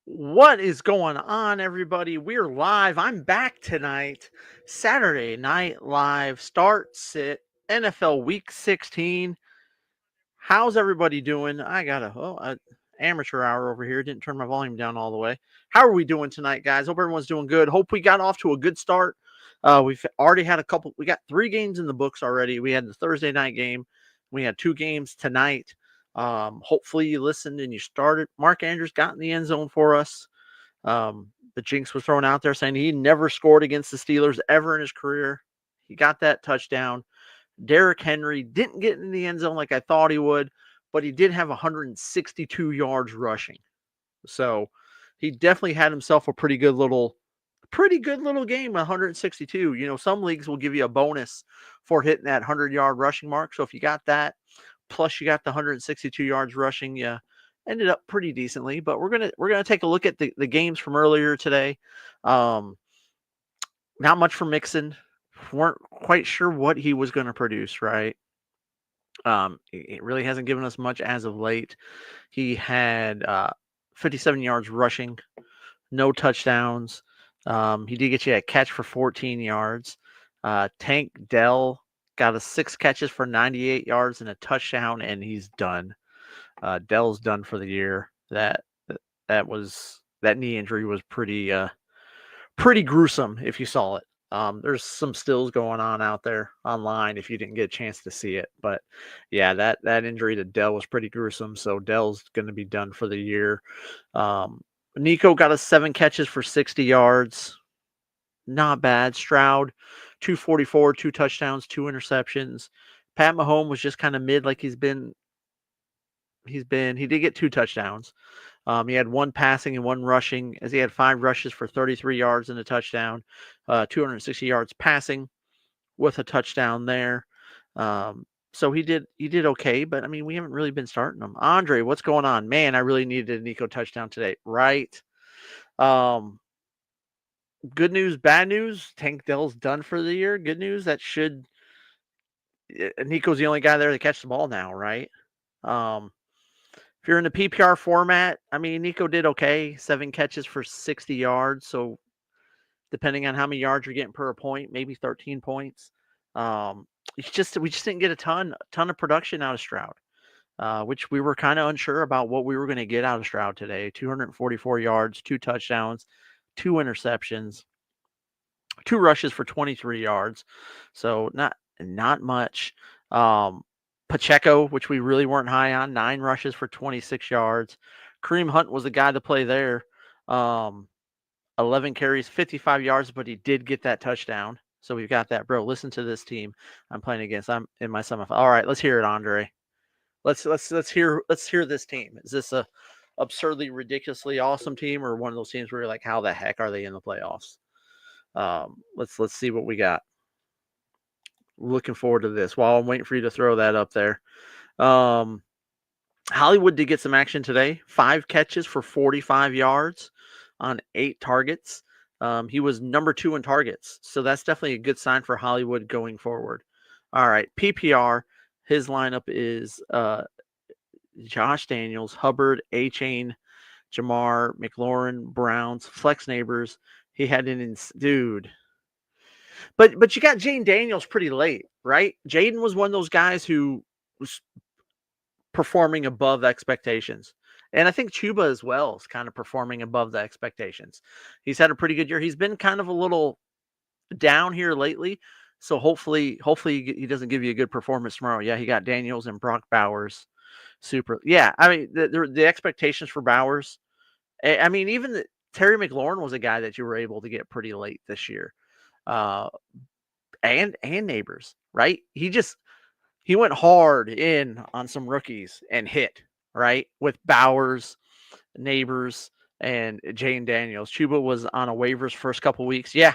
What is going on, everybody? We're live. I'm back tonight. Saturday Night Live start sit NFL Week 16. How's everybody doing? I got a amateur hour over here. Didn't turn my volume down all the way. How are we doing tonight, guys? Hope everyone's doing good. Hope we got off to a good start. We've already had we got 3 games in the books already. We had the Thursday night game. We had 2 games tonight. Hopefully you listened and you started. Mark Andrews got in the end zone for us. The jinx was thrown out there saying he never scored against the Steelers ever in his career. He got that touchdown. Derrick Henry didn't get in the end zone like I thought he would, but he did have 162 yards rushing. So he definitely had himself a pretty good little game, 162. You know, some leagues will give you a bonus for hitting that 100-yard rushing mark. So if you got that, plus you got the 162 yards rushing, you ended up pretty decently. But we're gonna take a look at the games from earlier today. Um, Not much for Mixon. Weren't quite sure what he was going to produce, right? It really hasn't given us much as of late. He had 57 yards rushing, no touchdowns. He did get you a catch for 14 yards. Tank Dell got 6 catches for 98 yards and a touchdown, and he's done. Dell's done for the year. That knee injury was pretty gruesome if you saw it. There's some stills going on out there online if you didn't get a chance to see it. But yeah, that injury to Dell was pretty gruesome. So Dell's going to be done for the year. Nico got 7 catches for 60 yards. Not bad. Stroud, 244, 2 touchdowns, 2 interceptions. Pat Mahomes was just kind of mid like he did get 2 touchdowns. He had 1 passing and 1 rushing, as he had 5 rushes for 33 yards and a touchdown, 260 yards passing with a touchdown there. So he did okay, but I mean, we haven't really been starting him. Andre, what's going on? Man, I really needed a Nico touchdown today, right? Good news, bad news. Tank Dell's done for the year. Good news, Nico's the only guy there to catch the ball now, right? If you're in the PPR format, I mean, Nico did okay. 7 catches for 60 yards. So depending on how many yards you're getting per point, maybe 13 points. We just didn't get a ton of production out of Stroud, which we were kind of unsure about what we were going to get out of Stroud today. 244 yards, 2 touchdowns, 2 interceptions, 2 rushes for 23 yards. So not much. Pacheco, which we really weren't high on, 9 rushes for 26 yards. Kareem Hunt was the guy to play there. 11 carries, 55 yards, but he did get that touchdown. So we've got that, bro. Listen to this team I'm playing against. I'm in my semifinal. All right, let's hear it, Andre. Let's hear this team. Is this a absurdly, ridiculously awesome team, or one of those teams where you're like, how the heck are they in the playoffs? Let's see what we got. Looking forward to this. While I'm waiting for you to throw that up there. Hollywood did get some action today. 5 catches for 45 yards on 8 targets. He was number 2 in targets. So that's definitely a good sign for Hollywood going forward. All right. PPR, his lineup is Josh Daniels, Hubbard, A-Chain, Jamar, McLaurin, Browns, Flex Neighbors. He had dude. But you got Jane Daniels pretty late, right? Jaden was one of those guys who was performing above expectations. And I think Chuba as well is kind of performing above the expectations. He's had a pretty good year. He's been kind of a little down here lately. So hopefully he doesn't give you a good performance tomorrow. Yeah, he got Daniels and Brock Bowers. Super. Yeah, I mean, the expectations for Bowers, I mean, even Terry McLaurin was a guy that you were able to get pretty late this year. And Neighbors, right? He went hard in on some rookies and hit, right? With Bowers, Neighbors, and Jane Daniels. Chuba was on a waivers first couple weeks. Yeah.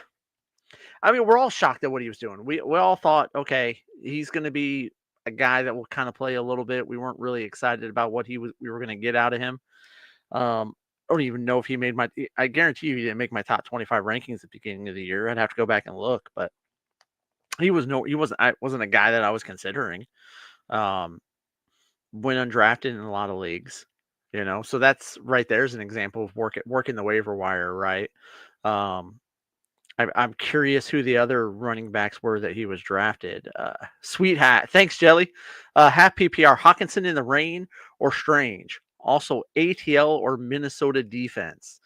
I mean, we're all shocked at what he was doing. We all thought, okay, he's going to be a guy that will kind of play a little bit. We weren't really excited about what we were going to get out of him. I don't even know if he made I guarantee you he didn't make my top 25 rankings at the beginning of the year. I'd have to go back and look, but he wasn't a guy that I was considering. Went undrafted in a lot of leagues. So that's right there's an example of working the waiver wire, right? Um, I'm curious who the other running backs were that he was drafted. Sweet hat. Thanks, Jelly. Hat PPR. Hawkinson in the rain or Strange. Also ATL or Minnesota defense.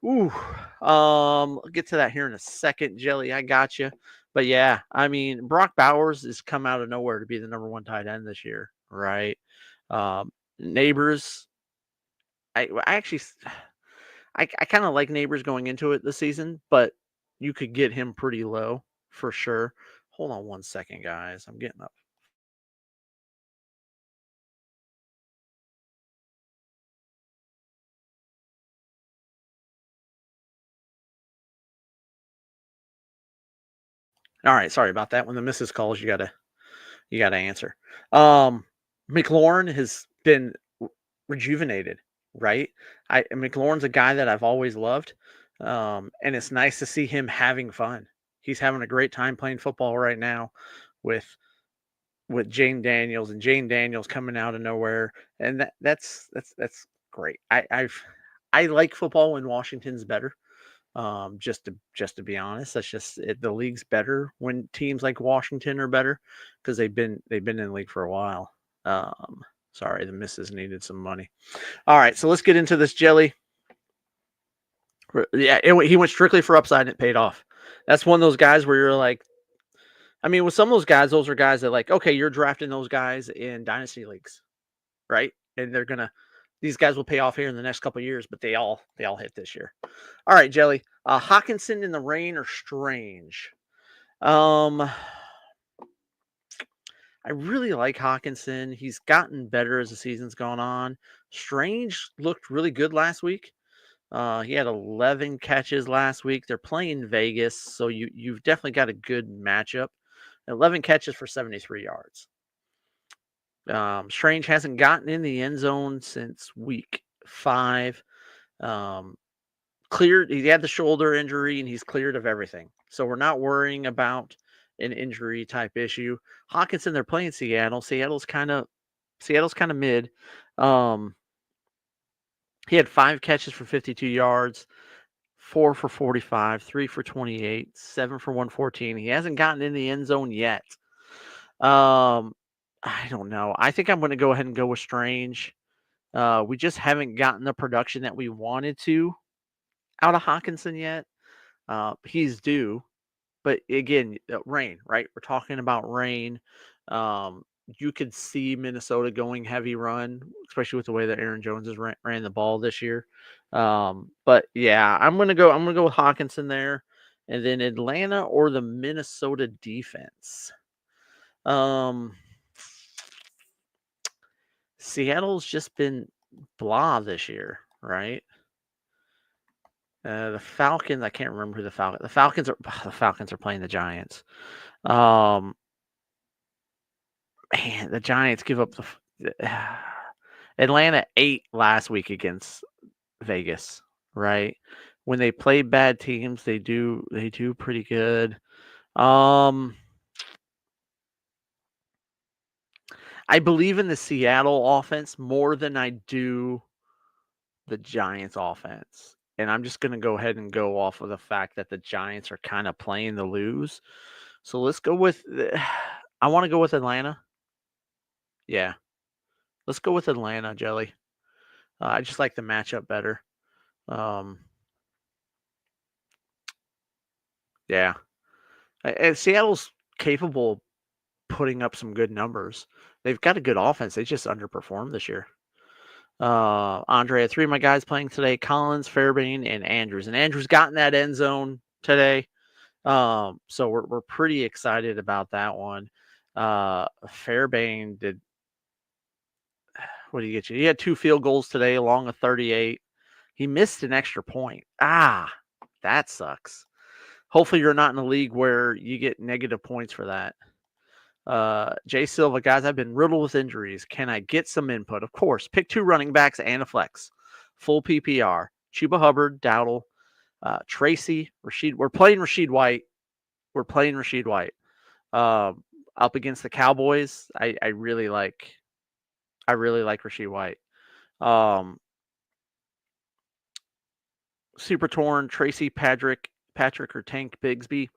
Ooh. I'll get to that here in a second, Jelly. I got you. But yeah, I mean, Brock Bowers has come out of nowhere to be the number one tight end this year, right? Neighbors. I actually I kind of like Neighbors going into it this season, but you could get him pretty low for sure. Hold on one second, guys. I'm getting up. All right, sorry about that. When the missus calls, you gotta answer. Um, McLaurin has been rejuvenated, right? McLaurin's a guy that I've always loved, and it's nice to see him having fun. He's having a great time playing football right now with Jane Daniels, and Jane Daniels coming out of nowhere, and that's great. I like football when Washington's better. Just to be honest, that's just it, the league's better when teams like Washington are better because they've been in the league for a while. Um, Sorry, the missus needed some money. All right, so let's get into this, Jelly. Yeah, he went strictly for upside and it paid off. That's one of those guys where you're like, I mean, with some of those guys, those are guys that like, okay, you're drafting those guys in dynasty leagues, right? And these guys will pay off here in the next couple of years, but they all hit this year. All right, Jelly. Hawkinson in the rain or Strange? Um, I really like Hawkinson. He's gotten better as the season's gone on. Strange looked really good last week. He had 11 catches last week. They're playing Vegas, so you've definitely got a good matchup. 11 catches for 73 yards. Strange hasn't gotten in the end zone since week 5. Um, Cleared. He had the shoulder injury, and he's cleared of everything. So we're not worrying about an injury type issue. Hawkinson, they're playing Seattle. Seattle's kind of mid. Um, he had 5 catches for 52 yards, 4 for 45, 3 for 28, 7 for 114. He hasn't gotten in the end zone yet. Um, I don't know. I think I'm going to go ahead and go with Strange. We just haven't gotten the production that we wanted to out of Hawkinson yet. He's due, but again, rain, right? We're talking about rain. Um, you could see Minnesota going heavy run, especially with the way that Aaron Jones has ran the ball this year. But yeah, I'm gonna go with Hawkinson there, and then Atlanta or the Minnesota defense. Um, Seattle's just been blah this year, right? The Falcons, I can't remember who the Falcons are playing the Giants. Um, Man, the Giants give up Atlanta 8 last week against Vegas, right? When they play bad teams, they do pretty good. Um, I believe in the Seattle offense more than I do the Giants offense. And I'm just going to go ahead and go off of the fact that the Giants are kind of playing the lose. So let's go with I want to go with Atlanta. Yeah. Let's go with Atlanta, Jelly. I just like the matchup better. Um, yeah. And Seattle's capable of putting up some good numbers. They've got a good offense. They just underperformed this year. Andre, 3 of my guys playing today: Collins, Fairbairn, and Andrews. And Andrews got in that end zone today. So we're pretty excited about that one. Fairbairn did. What do you get you? He had 2 field goals today, along with 38. He missed an extra point. That sucks. Hopefully, you're not in a league where you get negative points for that. Jay Silva, guys, I've been riddled with injuries. Can I get some input? Of course. Pick 2 running backs and a flex. Full PPR. Chuba Hubbard, Dowdle, Tracy, Rashid. We're playing Rashid White. Up against the Cowboys. I really like Rashid White. Super Torn, Tracy Patrick or Tank Bigsby.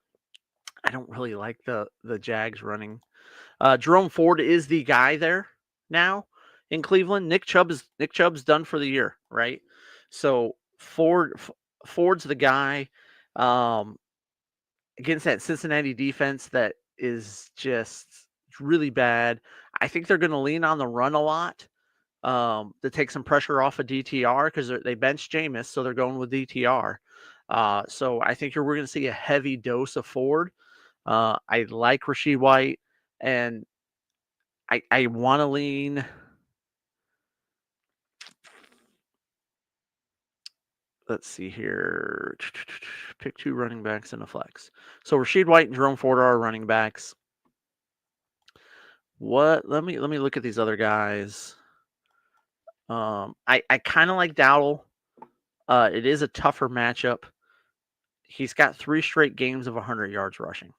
I don't really like the Jags running. Jerome Ford is the guy there now in Cleveland. Nick Chubb's done for the year, right? So Ford's the guy against that Cincinnati defense that is just really bad. I think they're going to lean on the run a lot to take some pressure off of DTR because they benched Jameis, so they're going with DTR. So I think we're going to see a heavy dose of Ford. I like Rachaad White, and I want to lean. Let's see here. Pick 2 running backs in a flex. So Rachaad White and Jerome Ford are our running backs. Let me look at these other guys. I kind of like Dowdle. It is a tougher matchup. He's got 3 straight games of 100 yards rushing.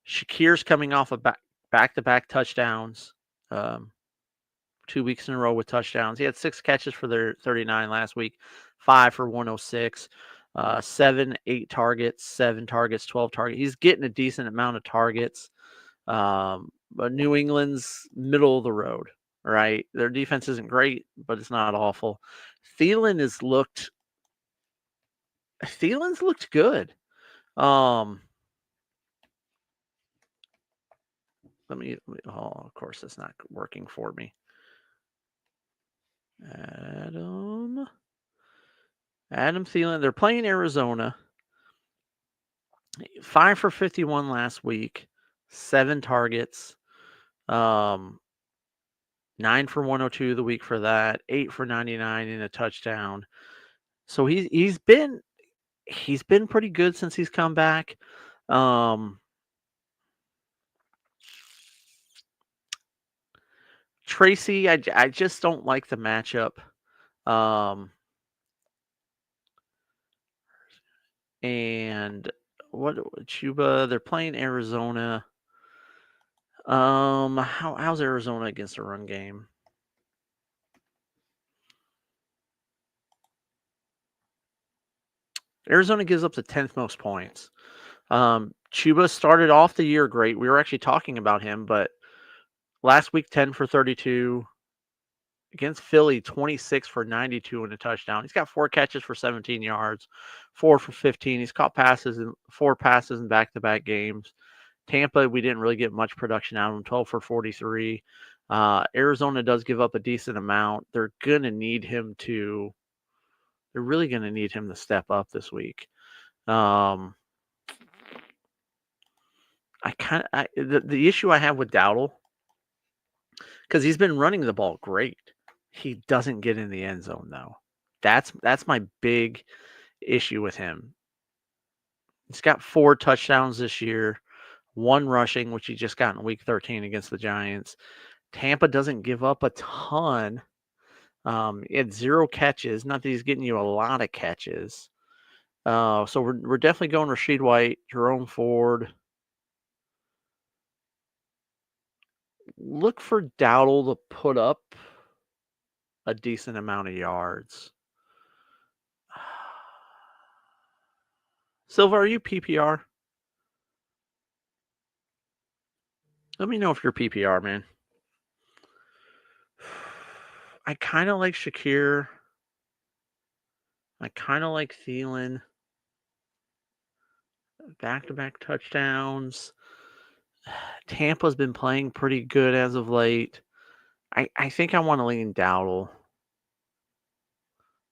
Shakir's coming off of back-to-back touchdowns. 2 weeks in a row with touchdowns. He had 6 catches for their 39 last week, 5 for 106, 7, 8 targets, 7 targets, 12 targets. He's getting a decent amount of targets. But New England's middle of the road, right? Their defense isn't great, but it's not awful. Thielen's looked good. Of course, it's not working for me. Adam Thielen. They're playing Arizona. 5 for 51 last week, 7 targets. 9 for 102 the week for that, 8 for 99 and a touchdown. So he's been pretty good since he's come back. Tracy, I just don't like the matchup. And what Chuba? They're playing Arizona. How's Arizona against the run game? Arizona gives up the 10th most points. Chuba started off the year great. We were actually talking about him, but last week 10 for 32. Against Philly, 26 for 92 and a touchdown. He's got 4 catches for 17 yards, 4 for 15. He's caught 4 passes in back-to-back games. Tampa, we didn't really get much production out of him, 12 for 43. Arizona does give up a decent amount. They're really going to need him to step up this week. The issue I have with Dowdle, because he's been running the ball great, he doesn't get in the end zone though. That's my big issue with him. He's got 4 touchdowns this year, 1 rushing, which he just got in week 13 against the Giants. Tampa doesn't give up a ton. He had 0 catches. Not that he's getting you a lot of catches. So we're definitely going Rachaad White, Jerome Ford. Look for Dowdle to put up a decent amount of yards. Silva, are you PPR? Let me know if you're PPR, man. I kind of like Shakir. I kind of like Thielen. Back-to-back touchdowns. Tampa's been playing pretty good as of late. I think I want to lean Dowdle.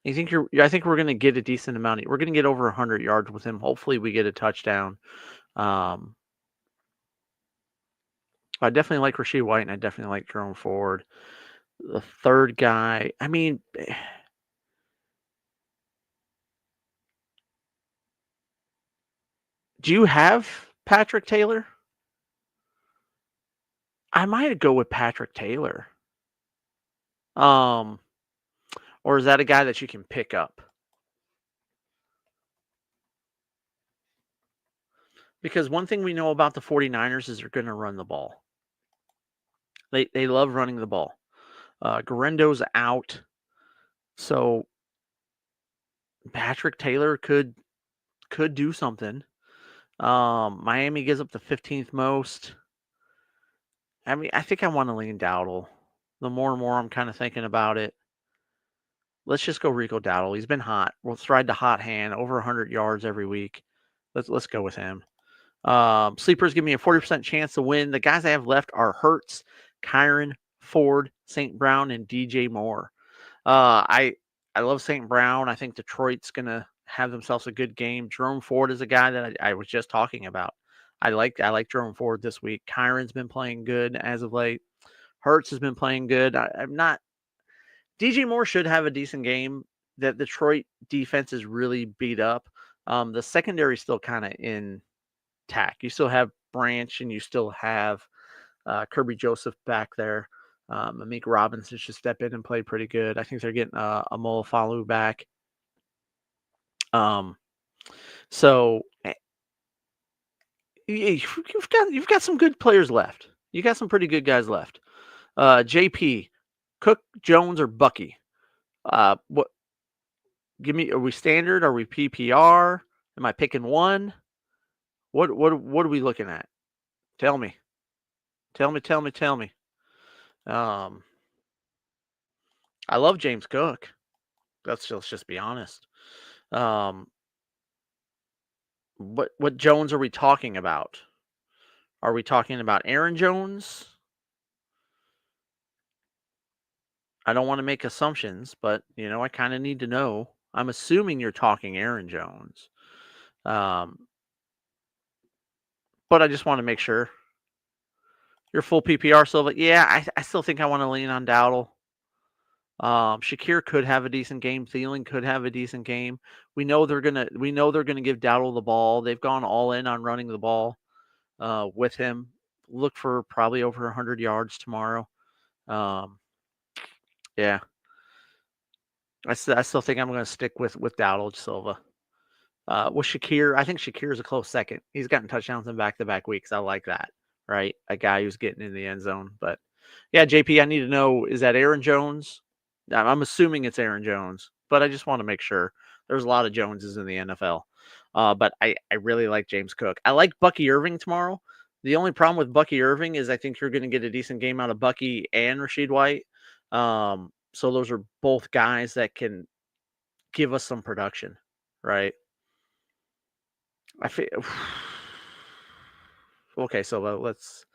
I think we're going to get a decent amount. We're going to get over 100 yards with him. Hopefully, we get a touchdown. I definitely like Rachaad White, and I definitely like Jerome Ford. The third guy, I mean, do you have Patrick Taylor? I might go with Patrick Taylor. Or is that a guy that you can pick up? Because one thing we know about the 49ers is they're going to run the ball. They love running the ball. Garendo's out. So Patrick Taylor could do something. Miami gives up the 15th most. I mean, I think I want to lean Dowdle. The more and more I'm kind of thinking about it, let's just go Rico Dowdle. He's been hot. Let's ride the hot hand. Over 100 yards every week. Let's go with him. Sleepers give me a 40% chance to win. The guys I have left are Hurts, Kyron, Ford, St. Brown, and DJ Moore. I love St. Brown. I think Detroit's gonna have themselves a good game. Jerome Ford is a guy that I was just talking about. I like Jerome Ford this week. Kyron's been playing good as of late. Hurts has been playing good. I'm not. DJ Moore should have a decent game. That Detroit defense is really beat up. The secondary is still kind of intact. You still have Branch and you still have Kirby Joseph back there. Amik Robinson should step in and play pretty good. I think they're getting Amol Falu back. So you've got some good players left. You got some pretty good guys left. JP, Cook, Jones, or Bucky. What? Give me. Are we standard? Are we PPR? Am I picking one? What are we looking at? Tell me. Tell me. I love James Cook. Let's just be honest. What Jones are we talking about? Are we talking about Aaron Jones? I don't want to make assumptions, but I kind of need to know. I'm assuming you're talking Aaron Jones. But I just want to make sure. You're full PPR, Silva. Yeah, I still think I want to lean on Dowdle. Shakir could have a decent game. Thielen could have a decent game. We know they're gonna give Dowdle the ball. They've gone all in on running the ball with him. Look for probably over 100 yards tomorrow. Yeah, I still think I'm going to stick with Dowdle Silva. With Shakir, I think Shakir is a close second. He's gotten touchdowns in back-to-back weeks. I like that, right? A guy who's getting in the end zone. But yeah, JP, I need to know, is that Aaron Jones? I'm assuming it's Aaron Jones, but I just want to make sure. There's a lot of Joneses in the NFL. But I really like James Cook. I like Bucky Irving tomorrow. The only problem with Bucky Irving is I think you're going to get a decent game out of Bucky and Rachaad White. So those are both guys that can give us some production, right? I feel okay. So let's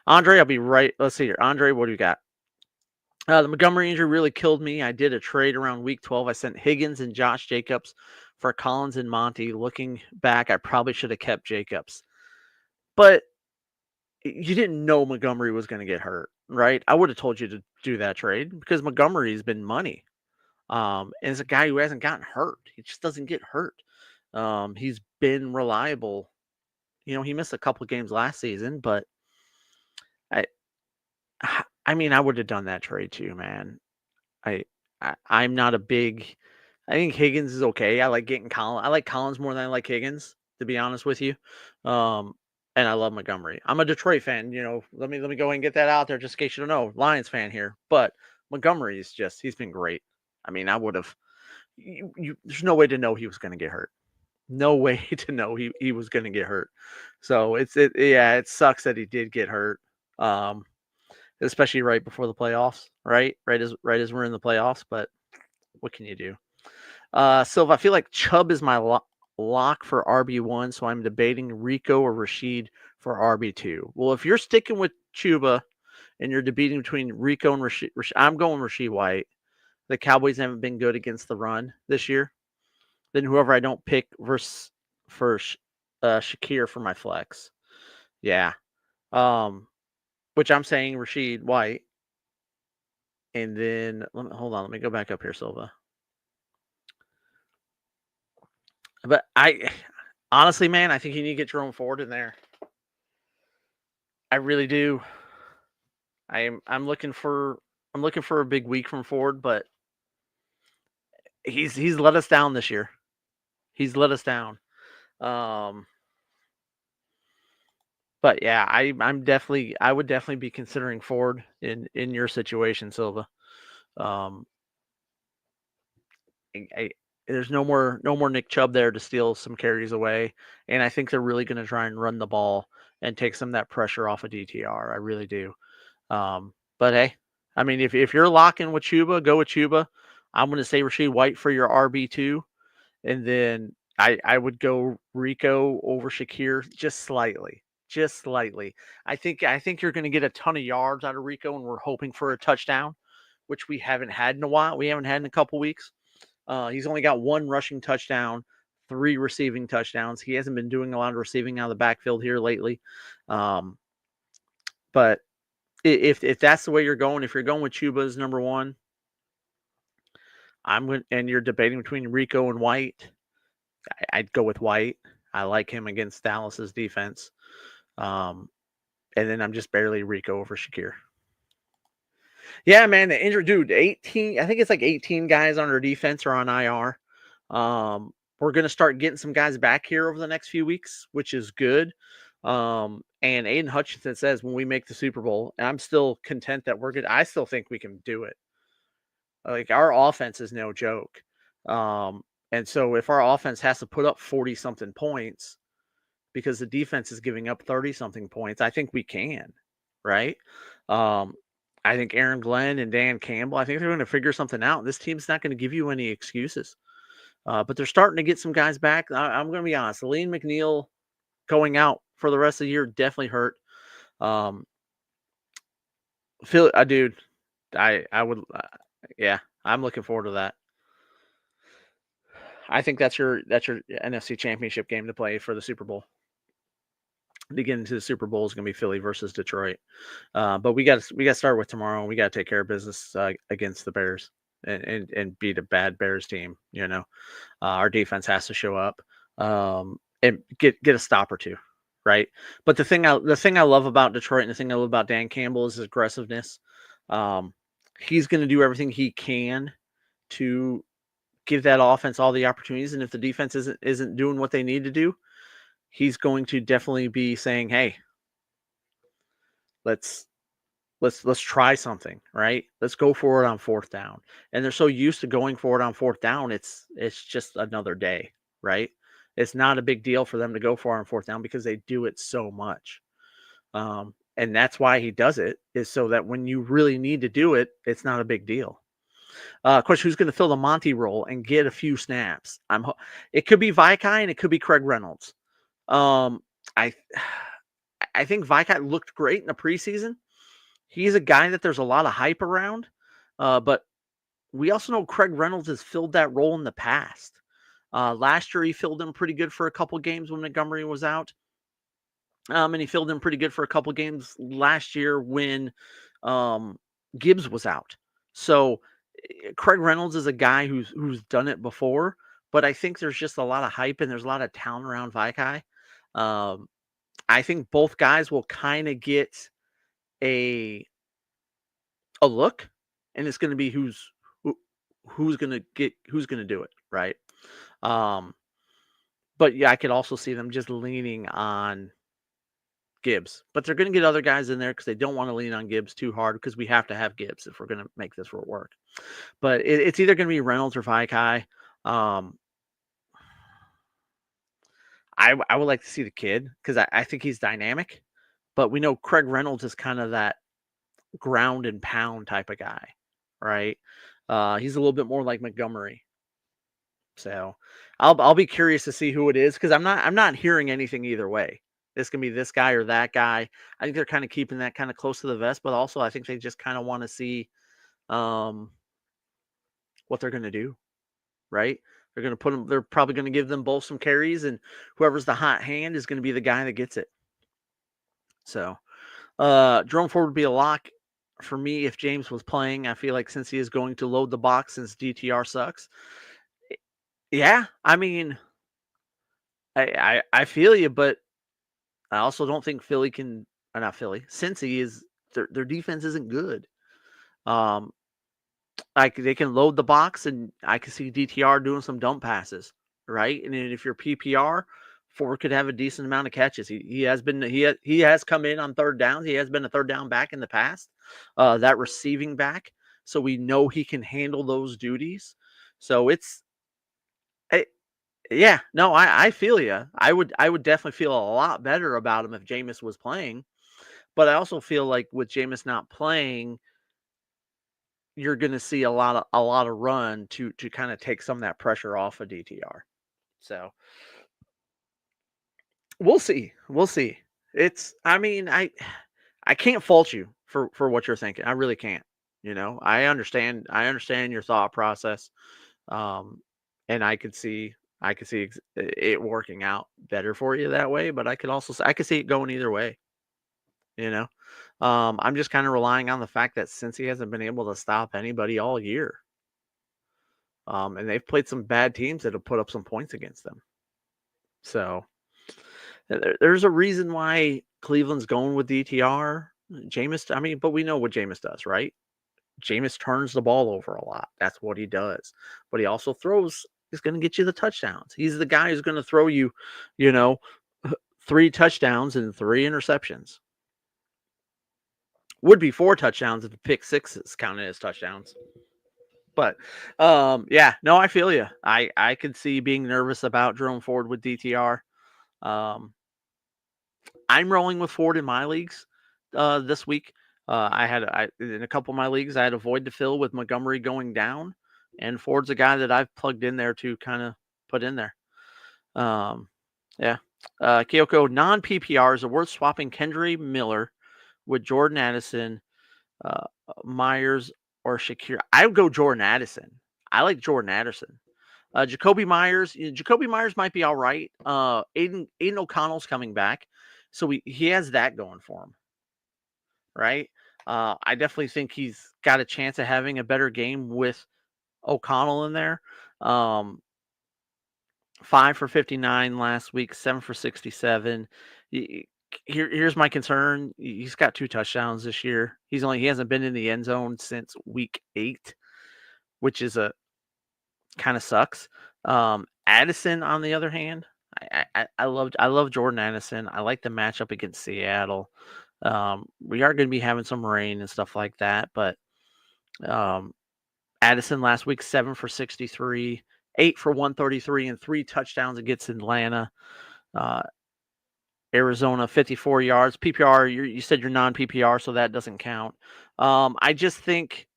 Andre. I'll be right. Let's see here, Andre. What do you got? The Montgomery injury really killed me. I did a trade around week 12. I sent Higgins and Josh Jacobs for Collins and Monty. Looking back, I probably should have kept Jacobs, but you didn't know Montgomery was going to get hurt, right? I would have told you to do that trade because Montgomery's been money. And it's a guy who hasn't gotten hurt. He just doesn't get hurt. He's been reliable. He missed a couple games last season, but I mean, I would have done that trade too, man. I'm not a big. I think Higgins is okay. I like getting Collins. I like Collins more than I like Higgins, to be honest with you. And I love Montgomery. I'm a Detroit fan. Let me go ahead and get that out there, just in case you don't know. Lions fan here, but Montgomery is he's been great. I mean, I would have. There's no way to know he was going to get hurt. No way to know he was going to get hurt. So it sucks that he did get hurt. Especially right before the playoffs, right as we're in the playoffs. But what can you do? Silva, I feel like Chubb is my lock for RB1, so I'm debating Rico or Rashid for RB2. Well, if you're sticking with Chuba and you're debating between Rico and Rashid, I'm going Rachaad White. The Cowboys haven't been good against the run this year. Then whoever I don't pick for Shakir for my flex. Yeah. Which I'm saying Rachaad White. And then hold on, let me go back up here, Silva. But honestly, man, I think you need to get Jerome Ford in there. I really do. I'm looking for a big week from Ford, but he's let us down this year. He's let us down. But yeah, I would definitely be considering Ford in your situation, Silva. there's no more Nick Chubb there to steal some carries away, and I think they're really going to try and run the ball and take some of that pressure off of DTR. I really do. But hey, I mean, if you're locking with Chuba, go with Chuba. I'm going to say Rashid White for your RB2, and then I would go Rico over Shakir just slightly. Just slightly. I think you're going to get a ton of yards out of Rico, and we're hoping for a touchdown, which we haven't had in a while. We haven't had in a couple weeks. He's only got one rushing touchdown, 3 receiving touchdowns. He hasn't been doing a lot of receiving out of the backfield here lately. But if that's the way you're going, if you're going with Chuba as number 1, and you're debating between Rico and White, I'd go with White. I like him against Dallas's defense. And then I'm just barely Rico over Shakir. Yeah, man, the injured dude, 18. I think it's like 18 guys on our defense are on IR. We're gonna start getting some guys back here over the next few weeks, which is good. And Aiden Hutchinson says when we make the Super Bowl, and I'm still content that we're good. I still think we can do it. Like our offense is no joke. And so if our offense has to put up 40 something points because the defense is giving up 30 something points, I think we can, right? I think Aaron Glenn and Dan Campbell, I think they're going to figure something out. This team's not going to give you any excuses. But they're starting to get some guys back. I'm going to be honest. Aleem McNeil going out for the rest of the year definitely hurt. Dude, I would, yeah, I'm looking forward to that. I think that's your NFC Championship game to play for the Super Bowl. To get into the Super Bowl is going to be Philly versus Detroit. But we got to start with tomorrow. And we got to take care of business against the Bears and beat a bad Bears team. You know, our defense has to show up and get a stop or two, right? But the thing I love about Detroit and the thing I love about Dan Campbell is his aggressiveness. He's going to do everything he can to give that offense all the opportunities, and if the defense isn't doing what they need to do, he's going to definitely be saying, "Hey, let's try something, right? Let's go for it on 4th down." And they're so used to going for it on 4th down, it's just another day, right? It's not a big deal for them to go for it on 4th down because they do it so much. And that's why he does it, is so that when you really need to do it, it's not a big deal. Of course, who's going to fill the Monty role and get a few snaps? It could be Vaikai and it could be Craig Reynolds. I think Vaikai looked great in the preseason. He's a guy that there's a lot of hype around, but we also know Craig Reynolds has filled that role in the past. Last year, he filled in pretty good for a couple games when Montgomery was out. And he filled in pretty good for a couple games last year when Gibbs was out. So Craig Reynolds is a guy who's done it before, but I think there's just a lot of hype and there's a lot of talent around Vaikai. I think both guys will kind of get a look, and it's going to be who's going to do it, right? But yeah, I could also see them just leaning on Gibbs, but they're going to get other guys in there because they don't want to lean on Gibbs too hard because we have to have Gibbs if we're going to make this work. But it's either going to be Reynolds or Vaikai. I would like to see the kid because I think he's dynamic, but we know Craig Reynolds is kind of that ground and pound type of guy, right? He's a little bit more like Montgomery. So I'll be curious to see who it is because I'm not hearing anything either way. This can be this guy or that guy. I think they're kind of keeping that kind of close to the vest, but also I think they just kind of want to see what they're going to do, right? They're going to put them. They're probably going to give them both some carries, and whoever's the hot hand is going to be the guy that gets it. So Jerome Ford would be a lock for me if James was playing. I feel like since he is going to load the box since DTR sucks. Yeah, I mean, I feel you, but I also don't think Philly can, not Philly, Cincy is their defense isn't good. Like they can load the box, and I can see DTR doing some dump passes, right? And if you're PPR, Ford could have a decent amount of catches. He has come in on 3rd downs. He has been a 3rd down back in the past, that receiving back. So we know he can handle those duties. So I, yeah, no, I feel you. I would definitely feel a lot better about him if Jameis was playing. But I also feel like with Jameis not playing, you're going to see a lot of run to kind of take some of that pressure off of DTR. So we'll see. We'll see. I mean, I can't fault you for what you're thinking. I really can't. I understand your thought process. Um, and I could see it working out better for you that way, but I could see it going either way, you know. I'm just kind of relying on the fact that since he hasn't been able to stop anybody all year, and they've played some bad teams that have put up some points against them. So there's a reason why Cleveland's going with DTR. Jameis, I mean, but we know what Jameis does, right? Jameis turns the ball over a lot. That's what he does. But he also throws. He's going to get you the touchdowns. He's the guy who's going to throw you, you know, 3 touchdowns and 3 interceptions. Would be 4 touchdowns if the pick sixes counted as touchdowns. But yeah, no, I feel you. I could see being nervous about Jerome Ford with DTR. Um, I'm rolling with Ford in my leagues this week. In a couple of my leagues, I had a void to fill with Montgomery going down, and Ford's a guy that I've plugged in there to kind of put in there. Yeah. Kyoko, non PPRs are worth swapping Kendry Miller with Jordan Addison, uh, Myers, or Shakir. I would go Jordan Addison. I like Jordan Addison. Jacoby Myers. Jacoby Myers might be all right. Aiden O'Connell's coming back, so he has that going for him, right? I definitely think he's got a chance of having a better game with O'Connell in there. 5 for 59 last week, 7 for 67. Here's my concern. He's got 2 touchdowns this year. He hasn't been in the end zone since week 8, which is a kind of sucks. Addison, on the other hand, I love Jordan Addison. I like the matchup against Seattle. We are going to be having some rain and stuff like that, but um, Addison last week 7 for 63, 8 for 133, and 3 touchdowns against Atlanta. Uh, Arizona 54 yards. PPR, you said you're non PPR, so that doesn't count. I just think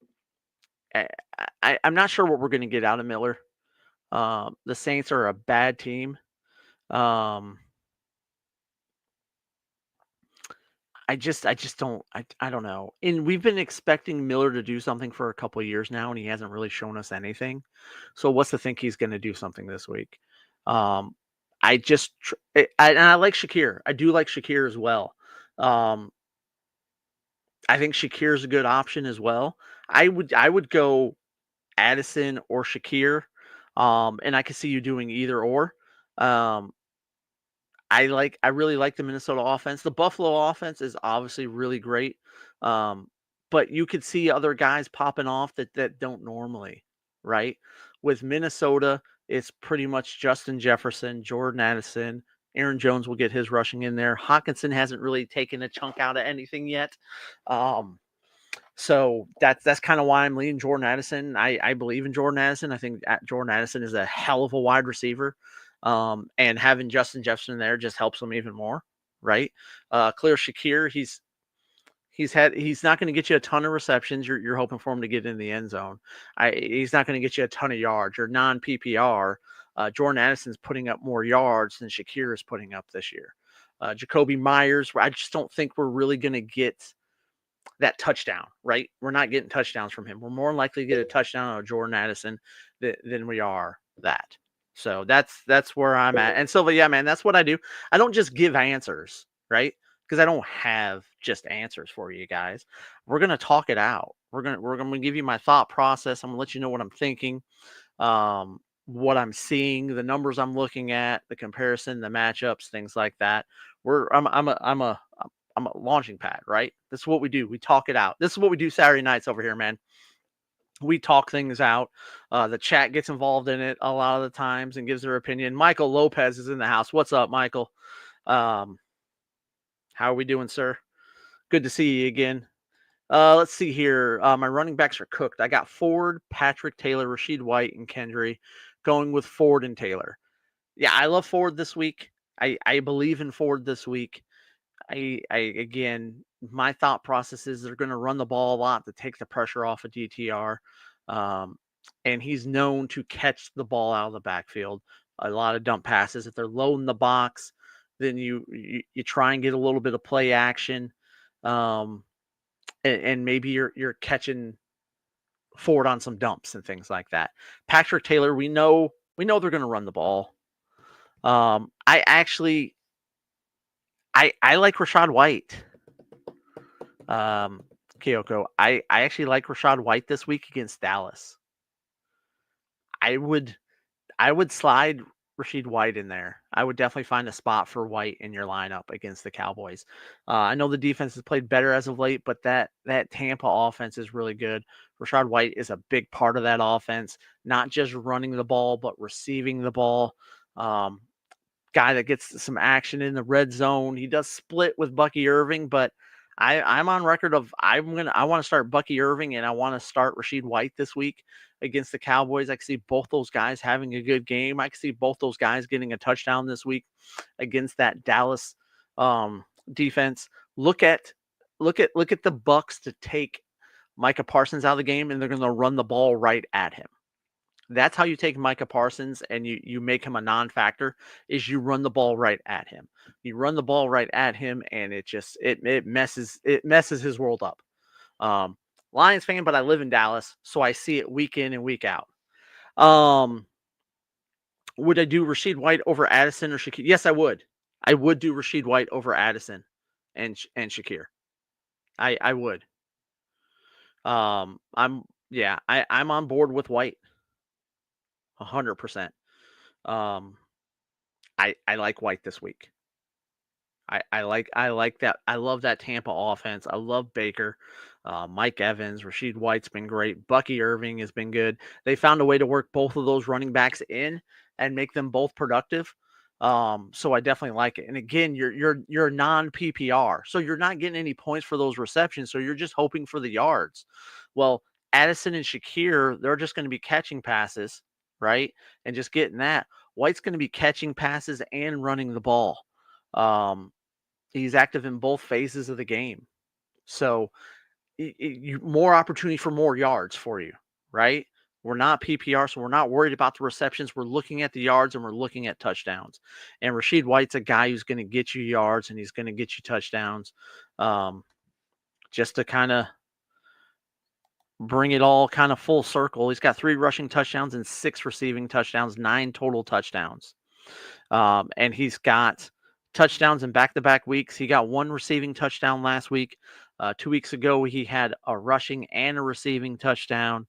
I'm not sure what we're going to get out of Miller. The Saints are a bad team. Um, I just I don't know. And we've been expecting Miller to do something for a couple of years now, and he hasn't really shown us anything. So what's to think he's going to do something this week? Um, and I like Shakir. I do like Shakir as well. Um, I think Shakir's a good option as well. I would go Addison or Shakir, and I could see you doing either or. Um, I really like the Minnesota offense. The Buffalo offense is obviously really great. Um, but you could see other guys popping off that don't normally, right? With Minnesota, it's pretty much Justin Jefferson, Jordan Addison, Aaron Jones will get his rushing in there. Hawkinson hasn't really taken a chunk out of anything yet. Um, so that's kind of why I'm leaning Jordan Addison. I believe in Jordan Addison. I think Jordan Addison is a hell of a wide receiver. And having Justin Jefferson there just helps him even more, right? Clear Shakir, he's not going to get you a ton of receptions. You're hoping for him to get in the end zone. He's not going to get you a ton of yards. You're non PPR. Jordan Addison's putting up more yards than Shakir is putting up this year. Jacoby Myers, I just don't think we're really going to get that touchdown, right? We're not getting touchdowns from him. We're more likely to get a touchdown on Jordan Addison than we are that. So that's where I'm at. And so, yeah, man, that's what I do. I don't just give answers, right? Because I don't have just answers for you guys. We're gonna talk it out. We're gonna give you my thought process. I'm gonna let you know what I'm thinking, what I'm seeing, the numbers I'm looking at, the comparison, the matchups, things like that. I'm a launching pad, right? This is what we do. We talk it out. This is what we do Saturday nights over here, man. We talk things out. The chat gets involved in it a lot of the times and gives their opinion. Michael Lopez is in the house. What's up, Michael? How are we doing, sir? Good to see you again. Let's see here. My running backs are cooked. I got Ford, Patrick Taylor, Rashid White, and Kendry, going with Ford and Taylor. Yeah, I love Ford this week. I believe in Ford this week. I again, my thought process is they're going to run the ball a lot to take the pressure off of DTR. Um, and he's known to catch the ball out of the backfield. A lot of dump passes. If they're loading the box, then you try and get a little bit of play action. And maybe you're catching Ford on some dumps and things like that. Patrick Taylor, we know they're going to run the ball. I actually I like Rachaad White. Kyoko, I actually like Rachaad White this week against Dallas. I would slide Rashid White in there. I would definitely find a spot for White in your lineup against the Cowboys. I know the defense has played better as of late, but that Tampa offense is really good. Rachaad White is a big part of that offense, not just running the ball, but receiving the ball. Guy that gets some action in the red zone. He does split with Bucky Irving, but I'm on record of I want to start Bucky Irving and I want to start Rashid White this week against the Cowboys. I can see both those guys having a good game. I can see both those guys getting a touchdown this week against that Dallas defense. Look at the Bucks to take Micah Parsons out of the game, and they're going to run the ball right at him. That's how you take Micah Parsons and you make him a non-factor, is you run the ball right at him. You run the ball right at him, and it messes his world up. Lions fan, but I live in Dallas, so I see it week in and week out. Would I do Rashid White over Addison or Shakir? Yes, I would. I would do Rashid White over Addison and Shakir. I would. I'm on board with White. 100%. I like White this week. I like that. I love that Tampa offense. I love Baker, Mike Evans, Rashid White's been great. Bucky Irving has been good. They found a way to work both of those running backs in and make them both productive. So I definitely like it. And again, you're non PPR, so you're not getting any points for those receptions. So you're just hoping for the yards. Well, Addison and Shakir, they're just going to be catching passes, right, and just getting that. White's going to be catching passes and running the ball. He's active in both phases of the game. So more opportunity for more yards for you, right? We're not PPR, so we're not worried about the receptions. We're looking at the yards and we're looking at touchdowns. And Rashid White's a guy who's going to get you yards and he's going to get you touchdowns. Just to kind of bring it all kind of full circle, he's got 3 rushing touchdowns and 6 receiving touchdowns, 9 total touchdowns. And he's got touchdowns in back-to-back weeks. He got 1 receiving touchdown last week. 2 weeks ago, he had a rushing and a receiving touchdown.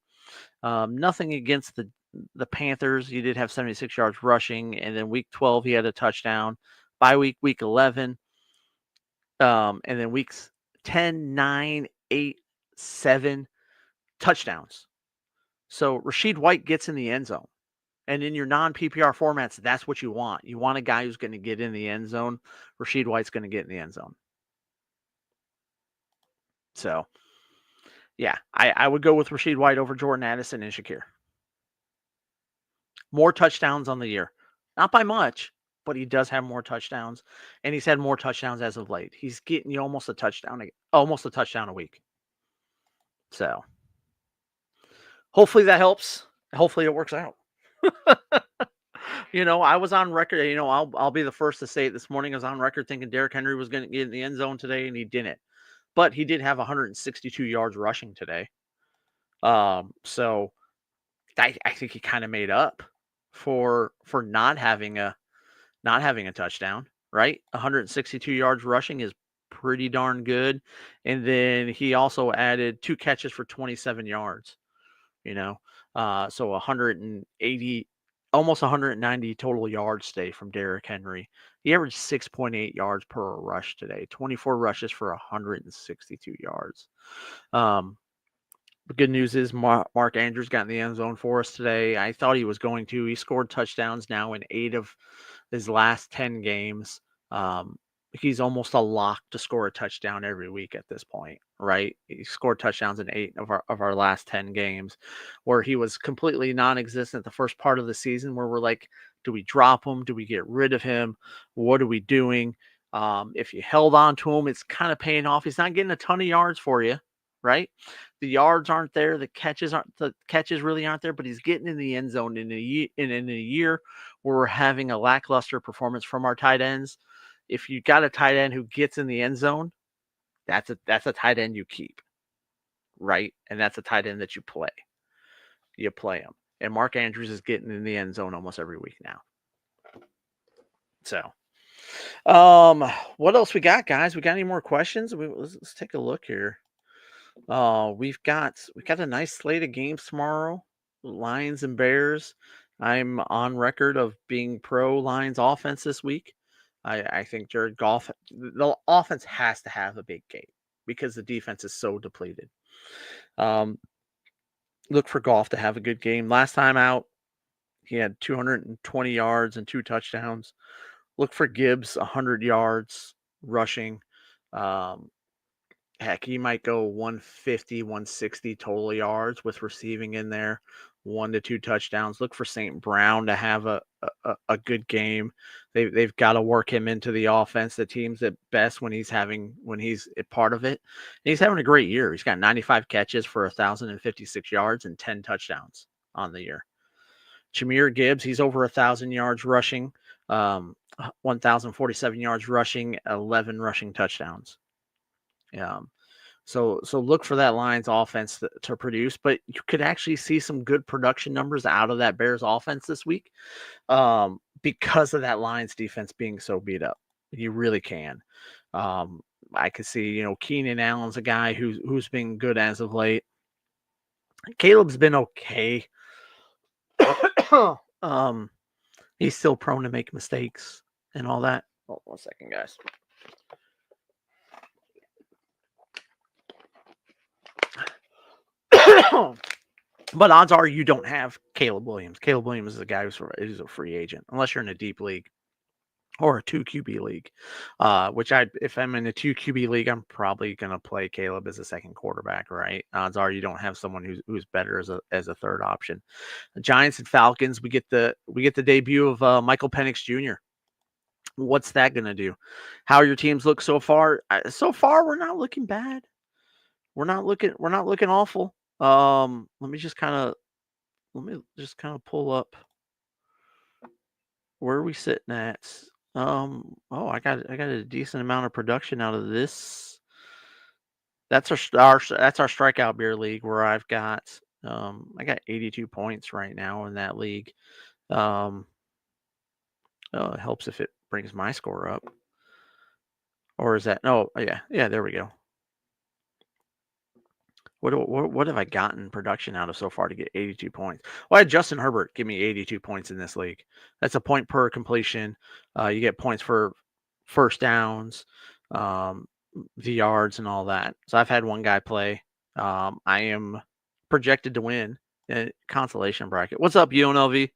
Nothing against the Panthers. He did have 76 yards rushing, and then week 12, he had a touchdown. Bye week 11, and then weeks 10, 9, 8, 7, touchdowns. So Rashid White gets in the end zone. And in your non-PPR formats, that's what you want. You want a guy who's going to get in the end zone. Rashid White's going to get in the end zone. So, yeah, I would go with Rashid White over Jordan Addison and Shakir. More touchdowns on the year. Not by much, but he does have more touchdowns. And he's had more touchdowns as of late. He's getting you almost a touchdown a week. So, hopefully that helps. Hopefully it works out. I was on record. I'll be the first to say it this morning. I was on record thinking Derrick Henry was going to get in the end zone today, and he didn't. But he did have 162 yards rushing today. So I think he kind of made up for not having a touchdown, right? 162 yards rushing is pretty darn good. And then he also added 2 catches for 27 yards. So 180. Almost 190 total yards today from Derrick Henry. He averaged 6.8 yards per rush today, 24 rushes for 162 yards. The good news is Mark Andrews got in the end zone for us today. I thought he was going to. He scored touchdowns now in 8 of his last 10 games. he's almost a lock to score a touchdown every week at this point, right? He scored touchdowns in 8 of our last 10 games, where he was completely non-existent the first part of the season, where we're like, do we drop him? Do we get rid of him? What are we doing? If you held on to him, it's kind of paying off. He's not getting a ton of yards for you, right? The yards aren't there, the catches really aren't there, but he's getting in the end zone in a year where we're having a lackluster performance from our tight ends. If you got a tight end who gets in the end zone, that's a tight end you keep, right? And that's a tight end that you play. You play him. And Mark Andrews is getting in the end zone almost every week now. So, what else we got, guys? We got any more questions? Let's take a look here. We've got a nice slate of games tomorrow. Lions and Bears. I'm on record of being pro Lions offense this week. I think Jared Goff, the offense has to have a big game because the defense is so depleted. Look for Goff to have a good game. Last time out, he had 220 yards and 2 touchdowns. Look for Gibbs, 100 yards rushing. Heck, he might go 150, 160 total yards with receiving in there, 1 to 2 touchdowns. Look for St. Brown to have a good game. They've got to work him into the offense. The team's at best when he's a part of it. And he's having a great year. He's got 95 catches for 1,056 yards and 10 touchdowns on the year. Jahmyr Gibbs, he's over 1,000 yards rushing, 1,047 yards rushing, 11 rushing touchdowns. So look for that Lions offense to produce, but you could actually see some good production numbers out of that Bears offense this week, because of that Lions defense being so beat up. You really can. I could see, Keenan Allen's a guy who's been good as of late. Caleb's been okay. He's still prone to make mistakes and all that. Hold 1 second, guys. But odds are you don't have Caleb Williams. Caleb Williams is a guy who's a free agent, unless you're in a deep league or a 2 QB league. If I'm in a 2 QB league, I'm probably gonna play Caleb as a second quarterback, right? Odds are you don't have someone who's better as a third option. The Giants and Falcons, we get the debut of Michael Penix Jr. What's that gonna do? How your teams look so far? So far, we're not looking bad. We're not looking awful. Let me just kind of pull up where are we sitting at. I got a decent amount of production out of this. That's our strikeout beer league where I got 82 points right now in that league. It helps if it brings my score up. Or is that yeah, there we go. What have I gotten production out of so far to get 82 points? Well, I had Justin Herbert give me 82 points in this league. That's a point per completion. You get points for first downs, the yards, and all that. So I've had one guy play. I am projected to win a consolation bracket. What's up, UNLV?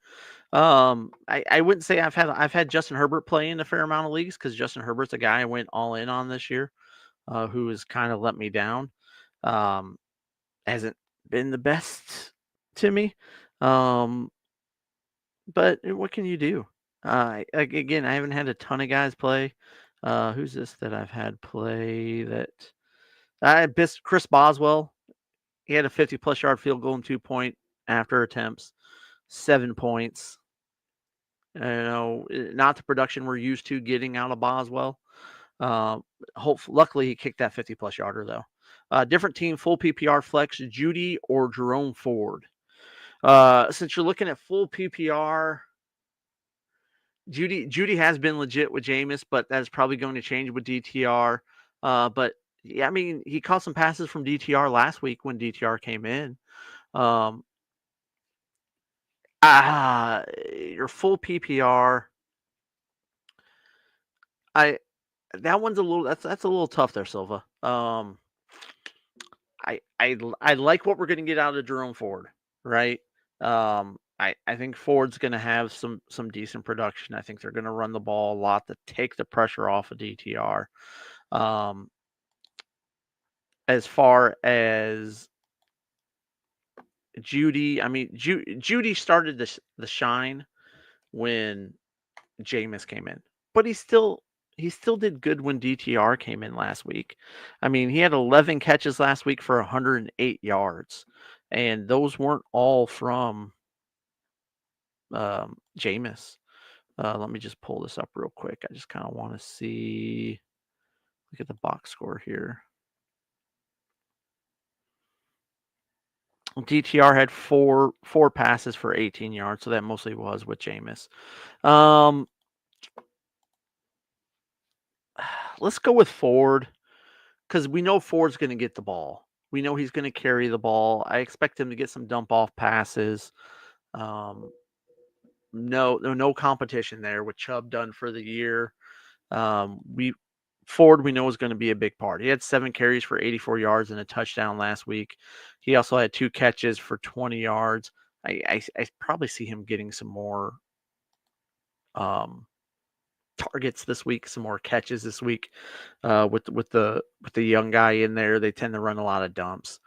I wouldn't say I've had Justin Herbert play in a fair amount of leagues because Justin Herbert's a guy I went all in on this year, who has kind of let me down. Hasn't been the best to me. But what can you do? Again, I haven't had a ton of guys play. Who's this that I've had play that I had Chris Boswell. He had a 50-plus yard field goal and 2-point after attempts, 7 points. Not the production we're used to getting out of Boswell. Luckily, he kicked that 50-plus yarder, though. Different team, full PPR flex, Judy or Jerome Ford. Since you're looking at full PPR, Judy has been legit with Jameis, but that's probably going to change with DTR. But yeah, I mean, he caught some passes from DTR last week when DTR came in. Your full PPR, that one's that's a little tough there, Silva. I like what we're going to get out of Jerome Ford, right? I think Ford's going to have some decent production. I think they're going to run the ball a lot to take the pressure off of DTR. Um, as far as Judy, I mean, Judy started the shine when Jameis came in, but he still did good when DTR came in last week. I mean, he had 11 catches last week for 108 yards, and those weren't all from Jameis. Let me just pull this up real quick. I just kind of want to see. Look at the box score here. DTR had four passes for 18 yards, so that mostly was with Jameis. Let's go with Ford because we know Ford's going to get the ball. We know he's going to carry the ball. I expect him to get some dump off passes. No competition there with Chubb done for the year. Ford we know is going to be a big part. He had 7 carries for 84 yards and a touchdown last week. He also had 2 catches for 20 yards. I probably see him getting some more targets this week, some more catches this week. With the young guy in there, they tend to run a lot of dumps.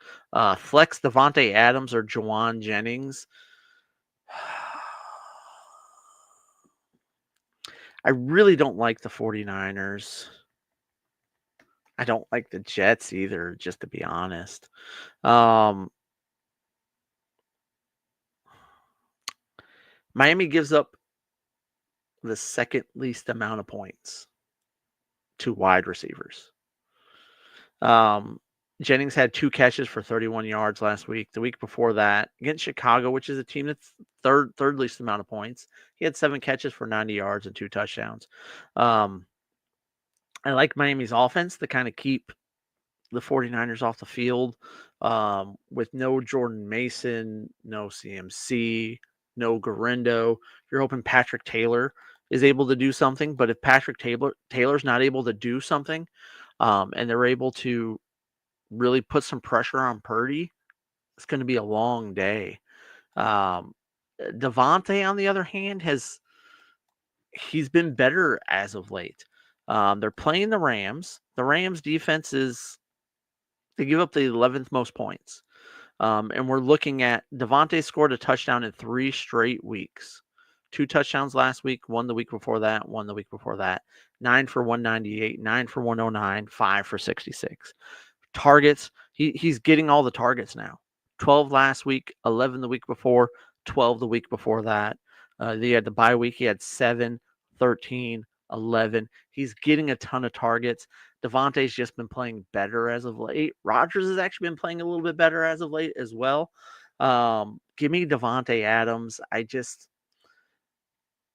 Flex Devontae Adams or Jauan Jennings. I really don't like the 49ers. I don't like the Jets either, just to be honest. Miami gives up the second least amount of points to wide receivers. Jennings had 2 catches for 31 yards last week. The week before that, against Chicago, which is a team that's third least amount of points, he had 7 catches for 90 yards and 2 touchdowns. I like Miami's offense to kind of keep the 49ers off the field with no Jordan Mason, no CMC, no Garindo. You're hoping Patrick Taylor is able to do something, but if Patrick Taylor's not able to do something and they're able to really put some pressure on Purdy, it's going to be a long day. Devontae, on the other hand, he's been better as of late. They're playing the Rams. The Rams defense they give up the 11th most points. And we're looking at Devontae scored a touchdown in 3 straight weeks. 2 touchdowns last week, 1 the week before that, 1 the week before that. 9 for 198, 9 for 109, 5 for 66. Targets, he's getting all the targets now. 12 last week, 11 the week before, 12 the week before that. He had the bye week. He had 7, 13, 11. He's getting a ton of targets. Devontae's just been playing better as of late. Rodgers has actually been playing a little bit better as of late as well. Give me Davante Adams.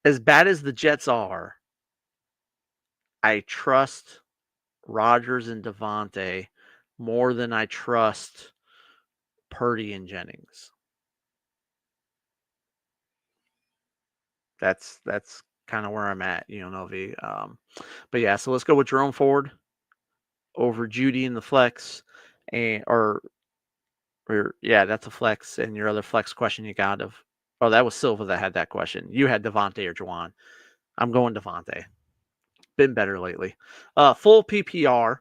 As bad as the Jets are, I trust Rodgers and Devontae more than I trust Purdy and Jennings. That's kind of where I'm at, Novi. But yeah, so let's go with Jerome Ford over Judy in the flex, or yeah, that's a flex. And your other flex question you got that was Silva that had that question. You had Devontae or Juwan. I'm going Devontae. Been better lately. Full PPR.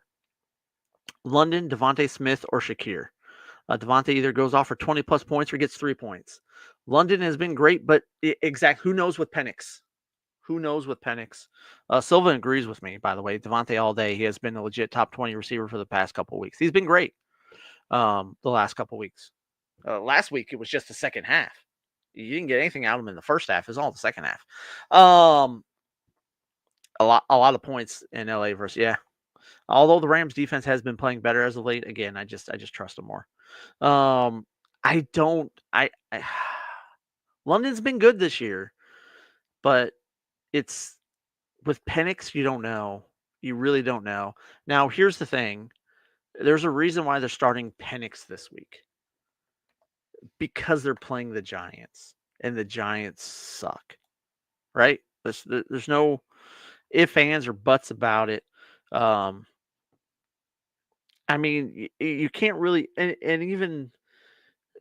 London, Devontae Smith, or Shakir. Devontae either goes off for 20 plus points or gets 3 points. London has been great, but who knows with Penix? Who knows with Penix? Silva agrees with me, by the way. Devontae all day. He has been a legit top 20 receiver for the past couple of weeks. He's been great the last couple of weeks. Last week, it was just the second half. You didn't get anything out of him in the first half. It was all the second half. A lot of points in LA versus, yeah. Although the Rams defense has been playing better as of late, again, I just trust them more. London's been good this year, but it's with Penix, you don't know. You really don't know. Now, here's the thing. There's a reason why they're starting Penix this week. Because they're playing the Giants, and the Giants suck. Right? There's no ifs, ands, or buts about it. I mean, you can't really, and even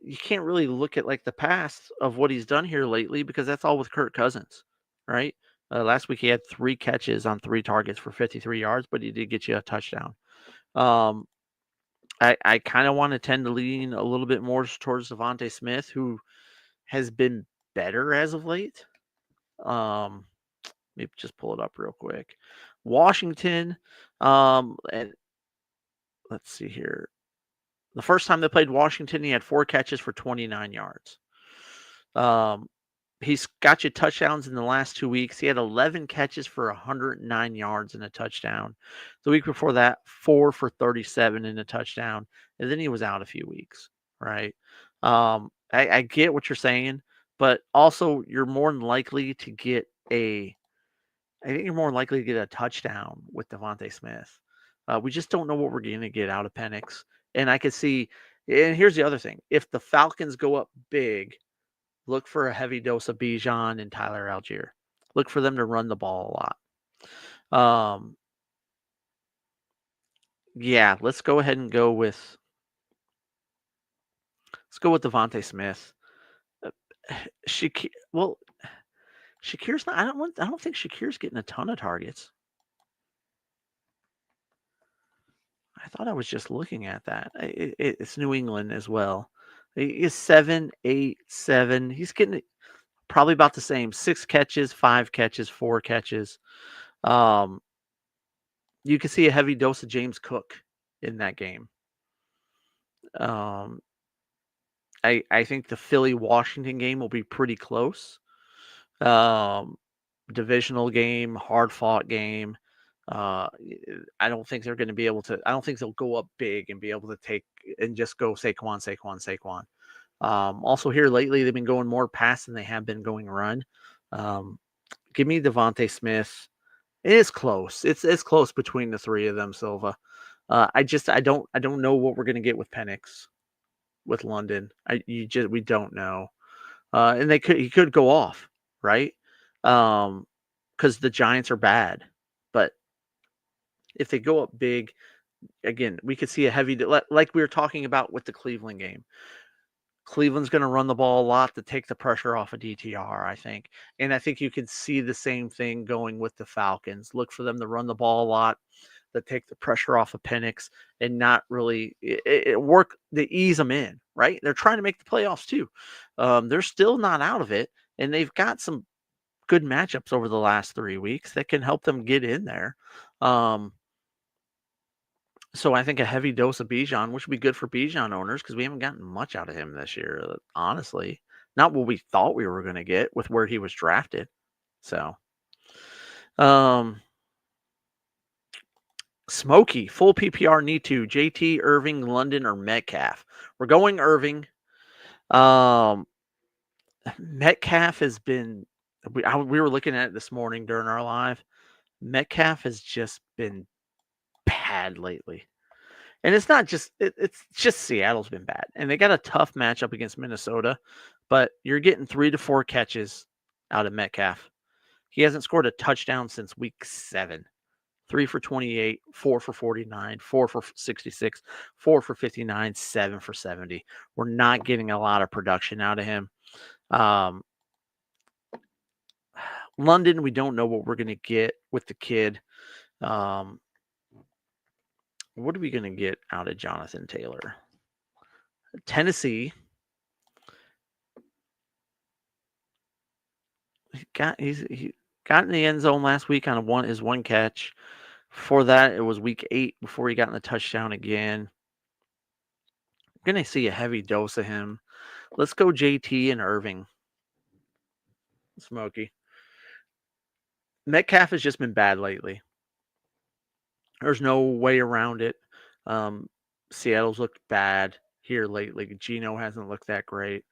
you can't really look at like the past of what he's done here lately because that's all with Kirk Cousins, right? Last week he had 3 catches on 3 targets for 53 yards, but he did get you a touchdown. Um, I kind of want to tend to lean a little bit more towards Devontae Smith, who has been better as of late. Maybe just pull it up real quick. Washington, and let's see here. The first time they played Washington, he had 4 catches for 29 yards. Um, he's got you touchdowns in the last 2 weeks. He had 11 catches for 109 yards and a touchdown. The week before that, 4 for 37 and a touchdown. And then he was out a few weeks, right? I get what you're saying, but also you're more than likely to get I think you're more likely to get a touchdown with Devontae Smith. We just don't know what we're going to get out of Penix. And I could see, and here's the other thing: if the Falcons go up big, look for a heavy dose of Bijan and Tyler Algier. Look for them to run the ball a lot. Yeah, let's go ahead and let's go with Devontae Smith. Well, Shakir's not. I don't think Shakir's getting a ton of targets. I thought I was just looking at that. It's New England as well. He is 7, 8, 7. He's getting probably about the same. 6 catches, 5 catches, 4 catches. You can see a heavy dose of James Cook in that game. I think the Philly Washington game will be pretty close. Divisional game, hard fought game. I don't think they're going to be able to. I don't think they'll go up big and be able to take and just go Saquon, Saquon, Saquon. Also here lately, they've been going more pass than they have been going run. Give me Devontae Smith. It is close. It's close between the three of them, Silva. I don't know what we're going to get with Penix, with London. We don't know. And he could go off, right? Because the Giants are bad. But if they go up big, again, we could see a heavy, like we were talking about with the Cleveland game. Cleveland's going to run the ball a lot to take the pressure off of DTR, I think. And I think you can see the same thing going with the Falcons. Look for them to run the ball a lot, to take the pressure off of Penix and not really work to ease them in, right? They're trying to make the playoffs too. They're still not out of it, and they've got some good matchups over the last 3 weeks that can help them get in there. So I think a heavy dose of Bijan, which would be good for Bijan owners because we haven't gotten much out of him this year, honestly. Not what we thought we were going to get with where he was drafted. So, Smokey, full PPR need to JT, Irving, London, or Metcalf. We're going Irving. Metcalf has been. We were looking at it this morning during our live. Metcalf has just been bad lately. And it's not just it's just Seattle's been bad. And they got a tough matchup against Minnesota, but you're getting 3 to 4 catches out of Metcalf. He hasn't scored a touchdown since week 7. 3 for 28, 4 for 49, 4 for 66, 4 for 59, 7 for 70. We're not getting a lot of production out of him. London, we don't know what we're going to get with the kid. What are we going to get out of Jonathan Taylor? Tennessee. He got in the end zone last week on his one catch. Before that, it was week 8 before he got in the touchdown again. I'm going to see a heavy dose of him. Let's go JT and Irving. Smokey. Metcalf has just been bad lately. There's no way around it. Seattle's looked bad here lately. Geno hasn't looked that great.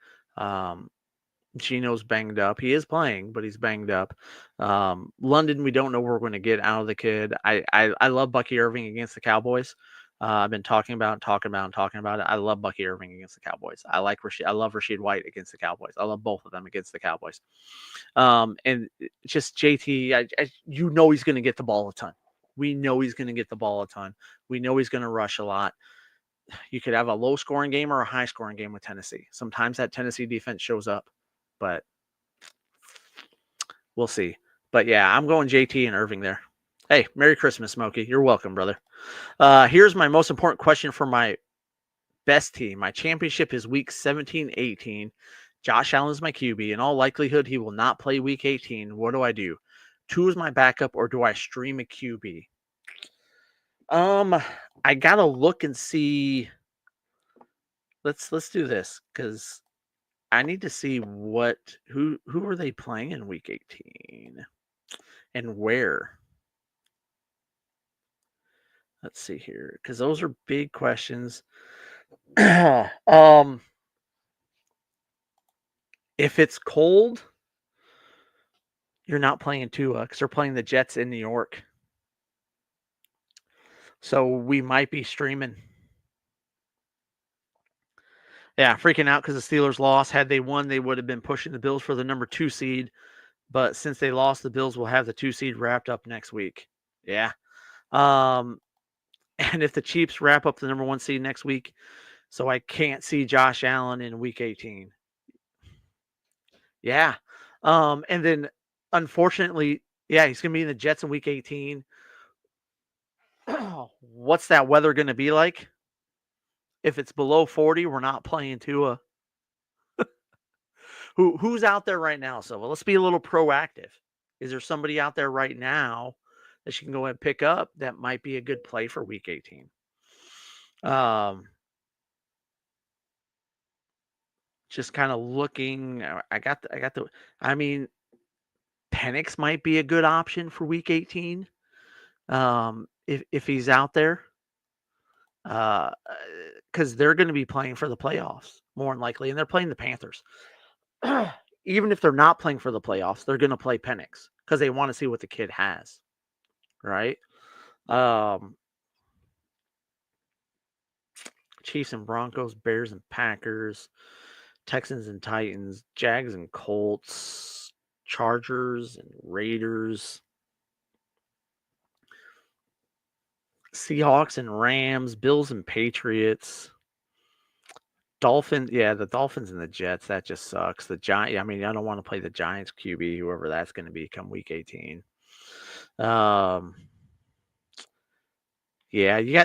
Geno's banged up. He is playing, but he's banged up. London, we don't know what we're going to get out of the kid. I love Bucky Irving against the Cowboys. I've been talking about it. I love Bucky Irving against the Cowboys. I love Rashid White against the Cowboys. I love both of them against the Cowboys. And just JT, you know he's going to get the ball a ton. We know he's going to get the ball a ton. We know he's going to rush a lot. you could have a low scoring game or a high scoring game with Tennessee. Sometimes that Tennessee defense shows up, but we'll see. But yeah, I'm going JT and Irving there. Hey, Merry Christmas, Smokey. You're welcome, brother. Here's my most important question for my best team. My championship is week 17, 18. Josh Allen is my QB. In all likelihood, he will not play week 18. What do I do? Tua is my backup, or do I stream a QB? I gotta look and see. Let's do this because I need to see who are they playing in week 18 and where. Let's see here because those are big questions. If it's cold, you're not playing Tua because they're playing the Jets in New York. So we might be streaming. Yeah, freaking out because the Steelers lost. Had they won, they would have been pushing the Bills for the number 2 seed. But since they lost, the Bills will have the 2 seed wrapped up next week. Yeah. And if the Chiefs wrap up the number 1 seed next week, so I can't see Josh Allen in week 18. Yeah. And then unfortunately, yeah, he's going to be in the Jets in week 18. What's that weather going to be like? If it's below 40, we're not playing Tua. Who's out there right now, Silva? Let's be a little proactive. Is there somebody out there right now that you can go ahead and pick up that might be a good play for week 18? Just kind of looking. I mean, Penix might be a good option for week 18. If he's out there. Because they're going to be playing for the playoffs more than likely, and they're playing the Panthers. Even if they're not playing for the playoffs, they're going to play Penix because they want to see what the kid has, right? Chiefs and Broncos, Bears and Packers, Texans and Titans, Jags and Colts, Chargers and Raiders, Seahawks and Rams, Bills and Patriots. Dolphins, yeah, the Dolphins and the Jets, that just sucks. The Giants, I mean, I don't want to play the Giants QB, whoever that's going to be come week 18. Yeah,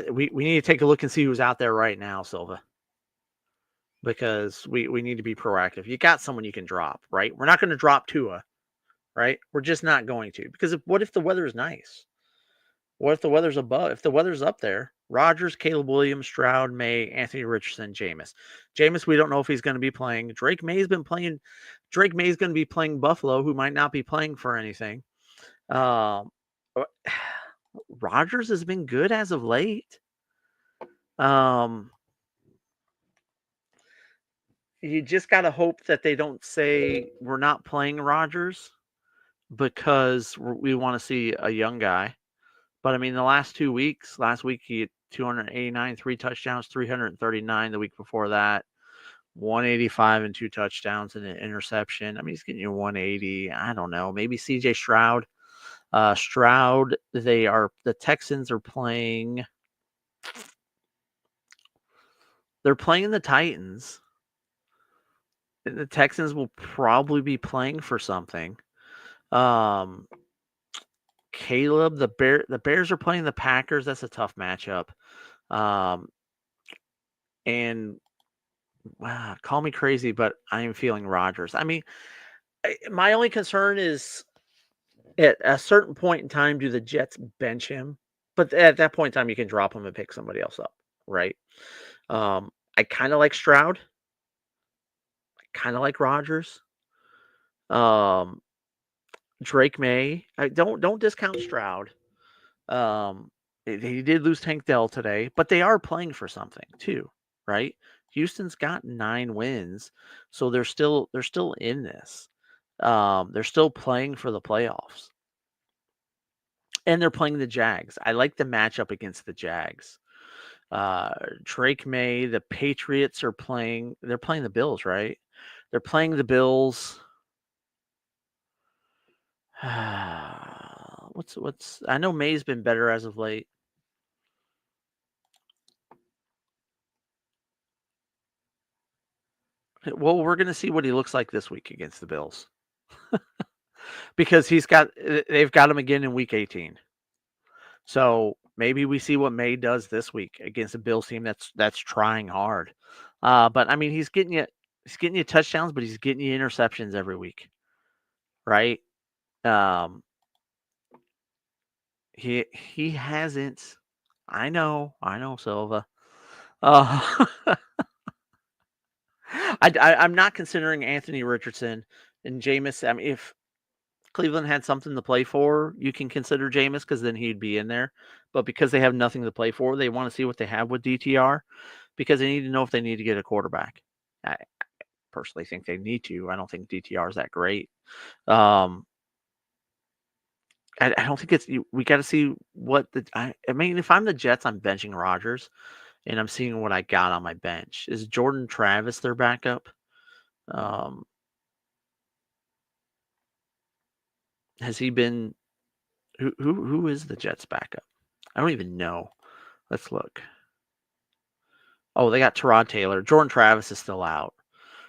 we need to take a look and see who's out there right now, Silva. Because we need to be proactive. You got someone you can drop, right? We're not going to drop Tua, right? We're just not going to. Because what if the weather is nice? What if the weather's above? If the weather's up there, Rodgers, Caleb Williams, Stroud, May, Anthony Richardson, Jameis. Jameis, we don't know if he's going to be playing. Drake May's been playing. Drake May's going to be playing Buffalo, who might not be playing for anything. Rodgers has been good as of late. You just got to hope that they don't say we're not playing Rodgers because we want to see a young guy. But I mean, the last 2 weeks, last week he had 289, 3 touchdowns, 339 the week before that, 185 and 2 touchdowns and an interception. I mean, he's getting you 180. I don't know. Maybe CJ Stroud. Stroud, the Texans are playing. They're playing the Titans. The Texans will probably be playing for something. Caleb, the Bears are playing the Packers. That's a tough matchup. And call me crazy, but I am feeling Rodgers. I mean, my only concern is at a certain point in time, do the Jets bench him? But at that point in time, you can drop him and pick somebody else up, right? I kind of like Stroud. I kind of like Rodgers. Drake May. Don't discount Stroud. He did lose Tank Dell today, but they are playing for something too, right? Houston's got 9 wins, so they're still in this. They're still playing for the playoffs. And they're playing the Jags. I like the matchup against the Jags. Drake May, the Patriots are playing. They're playing the Bills, right? They're playing the Bills. What's? I know May's been better as of late. Well, we're going to see what he looks like this week against the Bills. Because they've got him again in week 18. So maybe we see what May does this week against a Bills team that's trying hard. But I mean, he's getting you touchdowns, but he's getting you interceptions every week, right? He hasn't. I know, Silva. Uh, I'm not considering Anthony Richardson and Jameis. I mean, if Cleveland had something to play for, you can consider Jameis because then he'd be in there. But because they have nothing to play for, they want to see what they have with DTR because they need to know if they need to get a quarterback. I personally think they need to. I don't think DTR is that great. I don't think we got to see what I mean, if I'm the Jets, I'm benching Rodgers, and I'm seeing what I got on my bench. Is Jordan Travis their backup? Has he been? Who is the Jets' backup? I don't even know. Let's look. Oh, they got Tyrod Taylor. Jordan Travis is still out,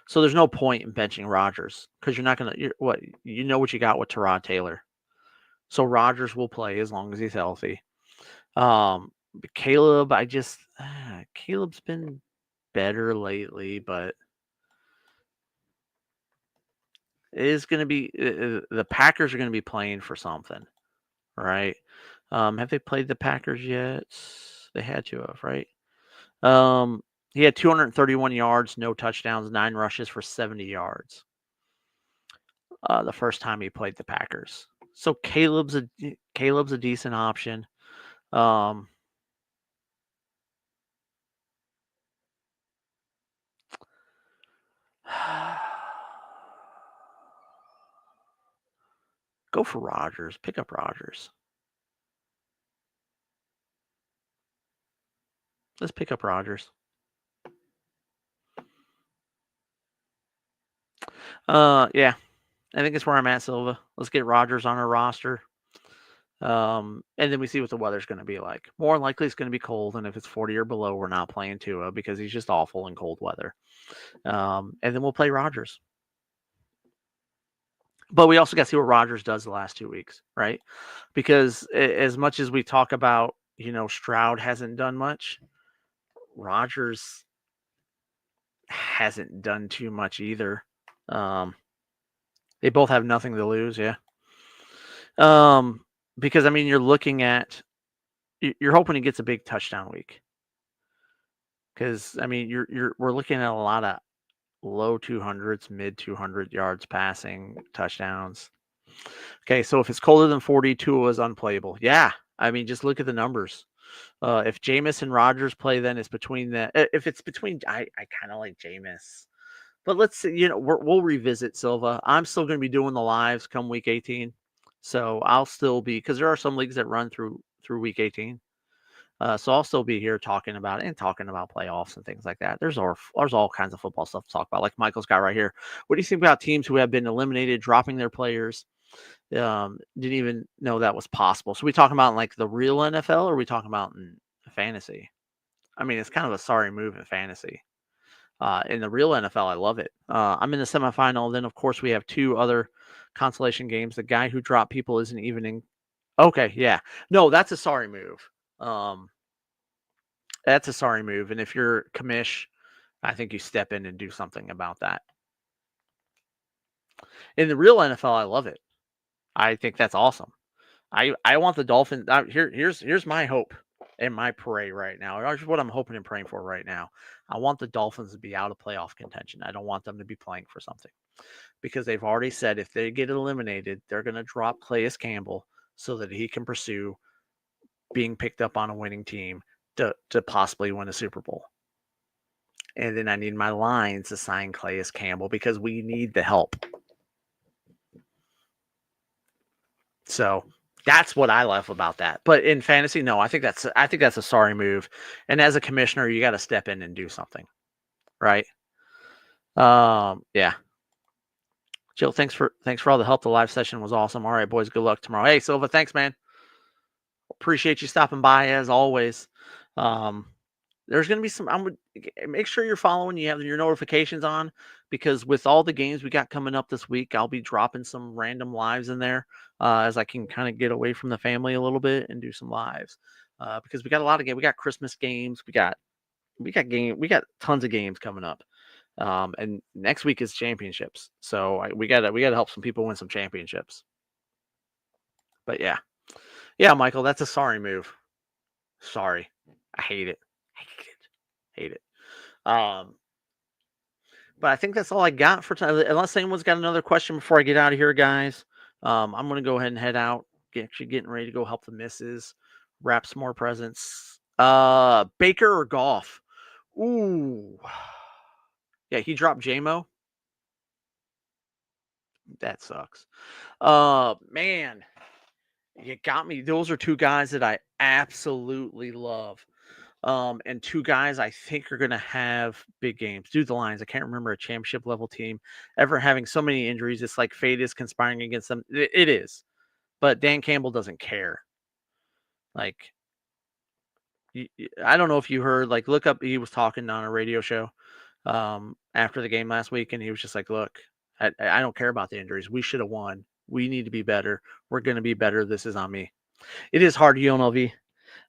so there's no point in benching Rodgers because you're not gonna. What you got with Tyrod Taylor. So Rodgers will play as long as he's healthy. Caleb, Caleb's been better lately, but it is going to be the Packers are going to be playing for something, right? Have they played the Packers yet? They had to have, right? He had 231 yards, no touchdowns, 9 rushes for 70 yards. The first time he played the Packers. So Caleb's a decent option. Go for Rodgers. Pick up Rodgers. Let's pick up Rodgers. Yeah. I think it's where I'm at, Silva. Let's get Rodgers on our roster. And then we see what the weather's going to be like. More likely it's going to be cold, and if it's 40 or below, we're not playing Tua because he's just awful in cold weather. And then we'll play Rodgers. But we also got to see what Rodgers does the last 2 weeks, right? Because as much as we talk about, Stroud hasn't done much, Rodgers hasn't done too much either. They both have nothing to lose, yeah. Because I mean, you're hoping he gets a big touchdown week. Because I mean, we're looking at a lot of low 200s, mid 200 yards passing touchdowns. Okay, so if it's colder than 40, Tua is unplayable. Yeah, I mean, just look at the numbers. If Jameis and Rodgers play, then it's between that. If it's between, I kind of like Jameis. But let's see, we'll revisit Silva. I'm still going to be doing the lives come week 18. So I'll still be, because there are some leagues that run through week 18. So I'll still be here talking about playoffs and things like that. There's all kinds of football stuff to talk about. Like Michael's got right here. What do you think about teams who have been eliminated, dropping their players? Didn't even know that was possible. So we talking about like the real NFL, or are we talking about in fantasy? I mean, it's kind of a sorry move in fantasy. In the real NFL, I love it. I'm in the semifinal. Then, of course, we have 2 other consolation games. The guy who dropped people isn't even in. Okay, yeah. No, that's a sorry move. That's a sorry move. And if you're commish, I think you step in and do something about that. In the real NFL, I love it. I think that's awesome. I want the Dolphins. Here's my hope and my prayer right now. Here's what I'm hoping and praying for right now. I want the Dolphins to be out of playoff contention. I don't want them to be playing for something because they've already said if they get eliminated, they're going to drop Calais Campbell so that he can pursue being picked up on a winning team to possibly win a Super Bowl. And then I need my Lions to sign Calais Campbell because we need the help. So that's what I love about that. But in fantasy, no, I think that's a sorry move. And as a commissioner, you got to step in and do something, right? Yeah. Jill, thanks for all the help. The live session was awesome. All right, boys, good luck tomorrow. Hey, Silva, thanks, man. Appreciate you stopping by as always. There's going to be some. Make sure you're following. You have your notifications on, because with all the games we got coming up this week, I'll be dropping some random lives in there as I can kind of get away from the family a little bit and do some lives because we got a lot of games. We got Christmas games. We got tons of games coming up. And next week is championships, so we gotta help some people win some championships. But yeah, Michael, that's a sorry move. Sorry, I hate it. Hate it. But I think that's all I got for tonight. Unless anyone's got another question before I get out of here, guys. I'm gonna go ahead and head out. Getting ready to go help the missus wrap some more presents. Baker or Goff? Ooh, yeah, he dropped JMO. That sucks. Man, you got me. Those are two guys that I absolutely love. And two guys I think are going to have big games. Dude, the Lions, I can't remember a championship level team ever having so many injuries. It's like fate is conspiring against them. It is. But Dan Campbell doesn't care. Like, I don't know if you heard, like, look up, he was talking on a radio show after the game last week, and he was just like, look, I don't care about the injuries. We should have won. We need to be better. We're going to be better. This is on me. It is hard, UNLV.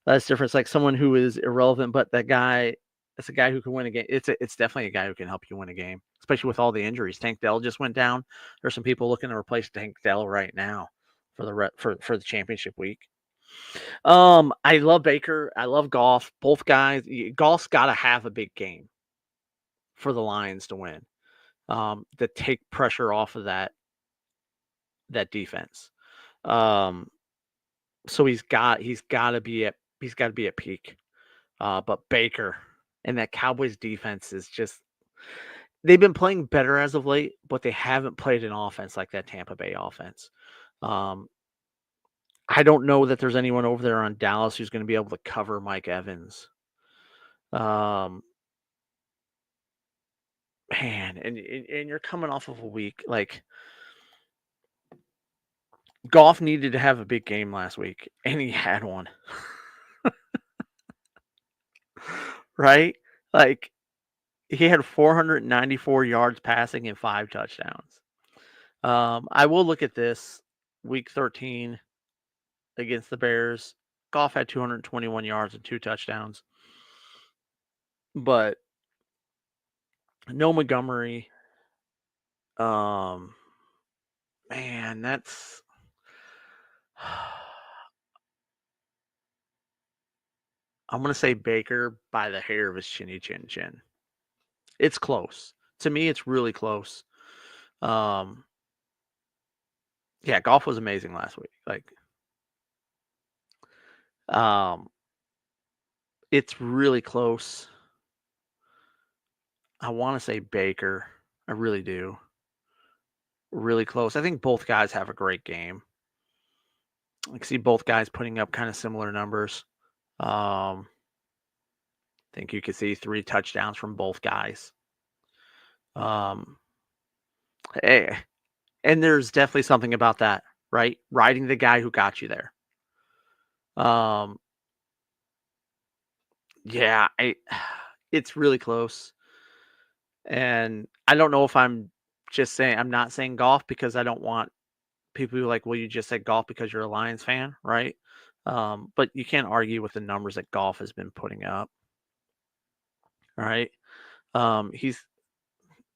That's different. Like someone who is irrelevant, but that guy, it's a guy who can win a game. It's definitely a guy who can help you win a game, especially with all the injuries. Tank Dell just went down. There's some people looking to replace Tank Dell right now for the championship week. I love Baker. I love Goff. Both guys. Goff's got to have a big game for the Lions to win. To take pressure off of that defense. So he's got to be at peak. But Baker and that Cowboys defense is just, they've been playing better as of late, but they haven't played an offense like that Tampa Bay offense. I don't know that there's anyone over there on Dallas who's going to be able to cover Mike Evans. Man, and you're coming off of a week like Goff needed to have a big game last week, and he had one. Right? Like, he had 494 yards passing and 5 touchdowns. I will look at this week 13 against the Bears. Goff had 221 yards and 2 touchdowns. But no Montgomery. Man, that's I'm going to say Baker by the hair of his chinny chin chin. It's close. To me, it's really close. Yeah, Goff was amazing last week. Like, it's really close. I want to say Baker. I really do. Really close. I think both guys have a great game. I can see both guys putting up kind of similar numbers. I think you could see 3 touchdowns from both guys. Hey, and there's definitely something about that, right? Riding the guy who got you there. Yeah, it's really close. And I don't know if I'm not saying Goff because I don't want people who are like, well, you just said Goff because you're a Lions fan, right? But you can't argue with the numbers that Goff has been putting up. All right.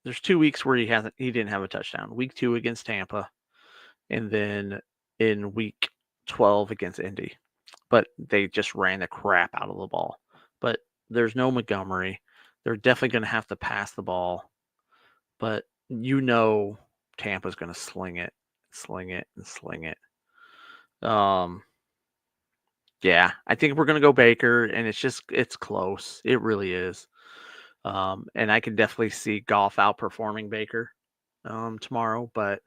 There's 2 weeks where he didn't have a touchdown. Week 2 against Tampa, and then in week 12 against Indy. But they just ran the crap out of the ball. But there's no Montgomery. They're definitely going to have to pass the ball. But Tampa's going to sling it. Yeah, I think we're going to go Baker, and it's close. It really is. And I can definitely see Goff outperforming Baker tomorrow, but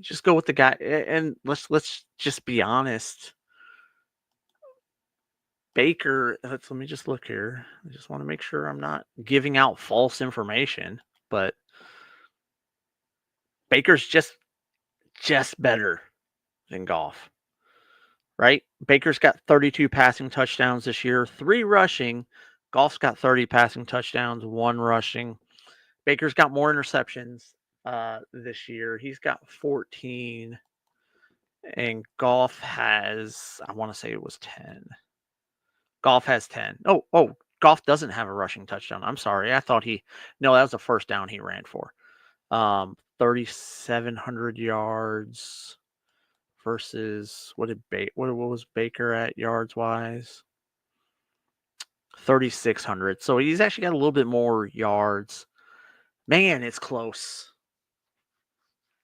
just go with the guy. And let's just be honest. Baker, let me just look here. I just want to make sure I'm not giving out false information, but Baker's just better than Goff, right? Baker's got 32 passing touchdowns this year, 3 rushing. Goff's got 30 passing touchdowns, 1 rushing. Baker's got more interceptions this year. He's got 14, and Goff has, I want to say it was 10. Goff has 10. Oh, Goff doesn't have a rushing touchdown. I'm sorry. I thought no, that was a first down he ran for. 3,700 yards versus what was Baker at yards wise? 3,600. So he's actually got a little bit more yards. Man, it's close.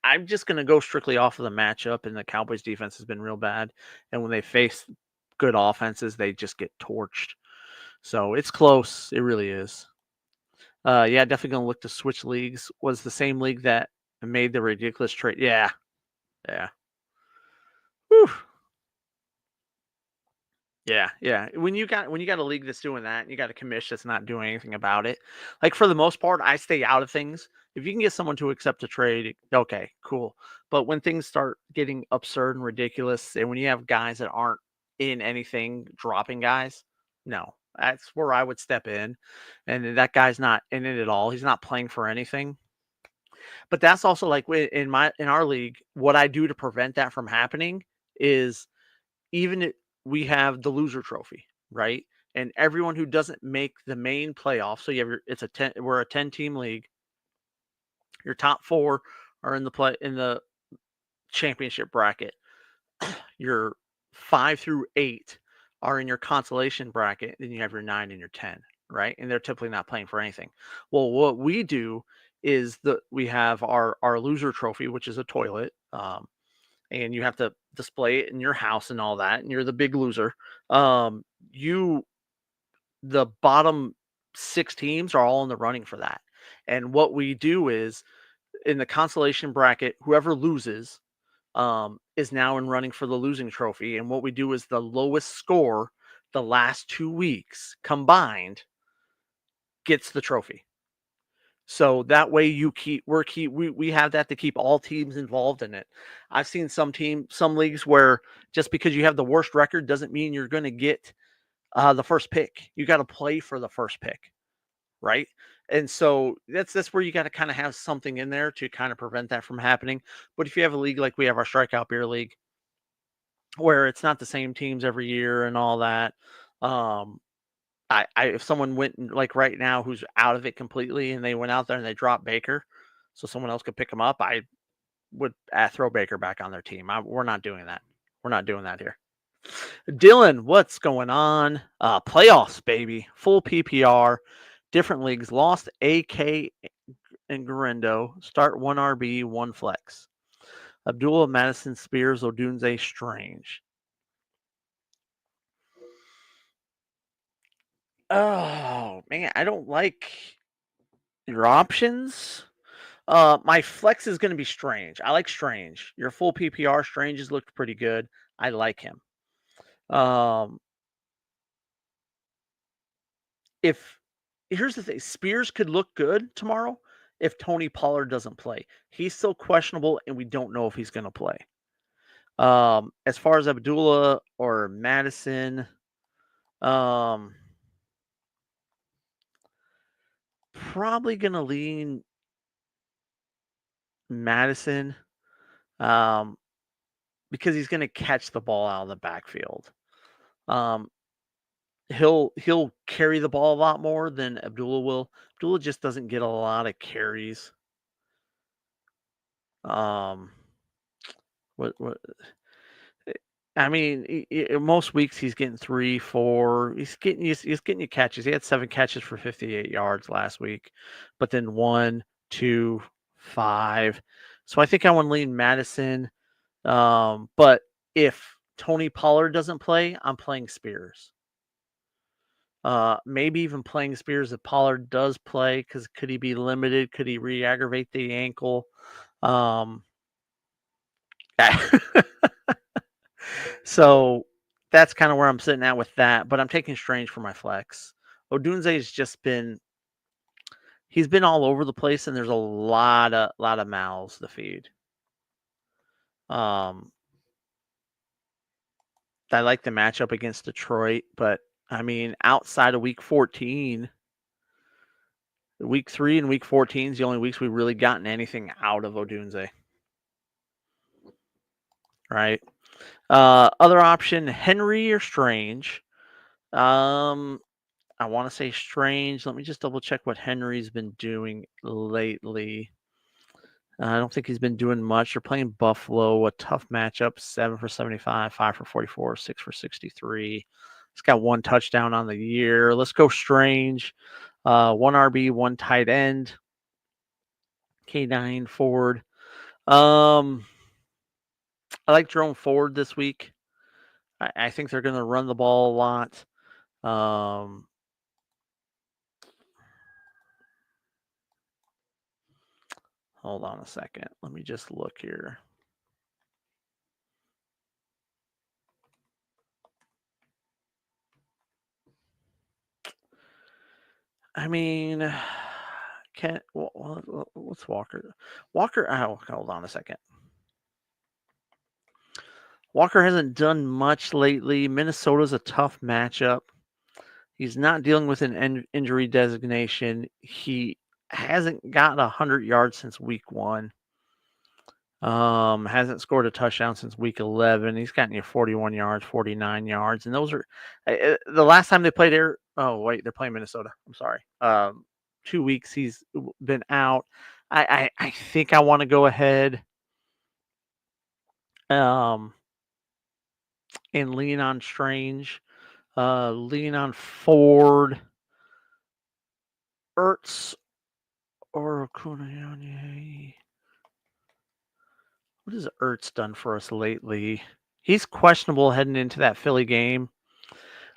I'm just going to go strictly off of the matchup, and the Cowboys defense has been real bad. And when they face good offenses, they just get torched. So it's close. It really is. Yeah, definitely going to look to switch leagues. Was the same league that made the ridiculous trade. Yeah. Whew. Yeah. When you got a league that's doing that, and you got a commish that's not doing anything about it. Like for the most part, I stay out of things. If you can get someone to accept a trade, okay, cool. But when things start getting absurd and ridiculous, and when you have guys that aren't in anything dropping guys, no. That's where I would step in. And that guy's not in it at all. He's not playing for anything. But that's also like in our league, what I do to prevent that from happening is even we have the loser trophy, right? And everyone who doesn't make the main playoff, so you have we're a 10-team league. Your top 4 are in the championship bracket. Your 5 through 8 are in your consolation bracket. Then you have your 9 and your 10, right? And they're typically not playing for anything. Well, what we do is we have our loser trophy, which is a toilet. And you have to display it in your house and all that, and you're the big loser. The bottom 6 teams are all in the running for that. And what we do is in the consolation bracket, whoever loses is now in running for the losing trophy. And what we do is the lowest score the last 2 weeks combined gets the trophy. So that way we have that to keep all teams involved in it. I've seen some leagues where just because you have the worst record doesn't mean you're going to get the first pick. You got to play for the first pick, right? And so that's where you got to kind of have something in there to kind of prevent that from happening. But if you have a league like we have our Strikeout Beer League, where it's not the same teams every year and all that, if someone went like right now who's out of it completely and they went out there and they dropped Baker, so someone else could pick him up, I would throw Baker back on their team. We're not doing that. We're not doing that here. Dylan, what's going on? Playoffs, baby. Full PPR. Different leagues. Lost AK and Garendo. Start 1 RB, 1 flex. Abdullah, Madison, Spears, Odunze, Strange. Oh, man. I don't like your options. My flex is going to be Strange. I like Strange. Your full PPR, Strange has looked pretty good. I like him. Here's the thing, Spears could look good tomorrow if Tony Pollard doesn't play. He's still questionable, and we don't know if he's going to play. As far as Abdullah or Madison, probably going to lean Madison, because he's going to catch the ball out of the backfield. He'll carry the ball a lot more than Abdullah will. Abdullah just doesn't get a lot of carries. What I mean, most weeks he's getting 3, 4. He's getting you catches. He had 7 catches for 58 yards last week, but then 1, 2, 5. So I think I want to lean Madison. But if Tony Pollard doesn't play, I'm playing Spears. Maybe even playing Spears if Pollard does play, because could he be limited? Could he re-aggravate the ankle? So that's kind of where I'm sitting at with that. But I'm taking Strange for my flex. Odunze has just he's been all over the place, and there's a lot of mouths to feed. I like the matchup against Detroit, but I mean, outside of week 14, week 3 and week 14 is the only weeks we've really gotten anything out of Odunze. Right. Other option, Henry or Strange. I want to say Strange. Let me just double check what Henry's been doing lately. I don't think he's been doing much. They're playing Buffalo, a tough matchup. 7 for 75, 5 for 44, 6 for 63. He's got 1 touchdown on the year. Let's go Strange. 1 RB, 1 tight end. K9 Ford. I like Jerome Ford this week. I think they're going to run the ball a lot. Hold on a second. Let me just look here. I mean, what's Walker? Walker, hold on a second. Walker hasn't done much lately. Minnesota's a tough matchup. He's not dealing with an injury designation. He hasn't gotten 100 yards since week 1. Hasn't scored a touchdown since week 11. He's gotten you 41 yards, 49 yards, and those are the last time they played there. Oh wait, they're playing Minnesota. I'm sorry. 2 weeks he's been out. I think I want to go ahead and lean on Strange, lean on Ford, Ertz, or Kunayanye. What has Ertz done for us lately? He's questionable heading into that Philly game.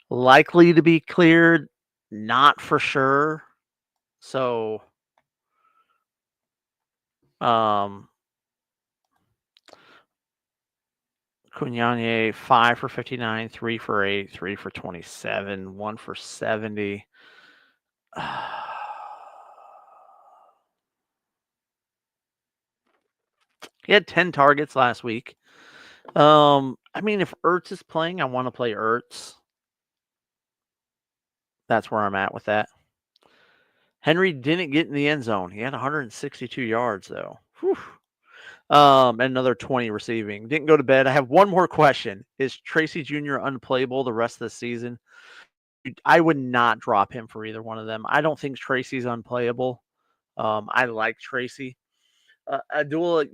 Likely to be cleared, not for sure. So, Kunyanye, 5 for 59, 3 for 8, 3 for 27, 1 for 70. He had 10 targets last week. I mean, if Ertz is playing, I want to play Ertz. That's where I'm at with that. Henry didn't get in the end zone. He had 162 yards, though. Whew. And another 20 receiving. Didn't go to bed. I have one more question. Is Tracy Jr. unplayable the rest of the season? I would not drop him for either one of them. I don't think Tracy's unplayable. I like Tracy. Abdullah,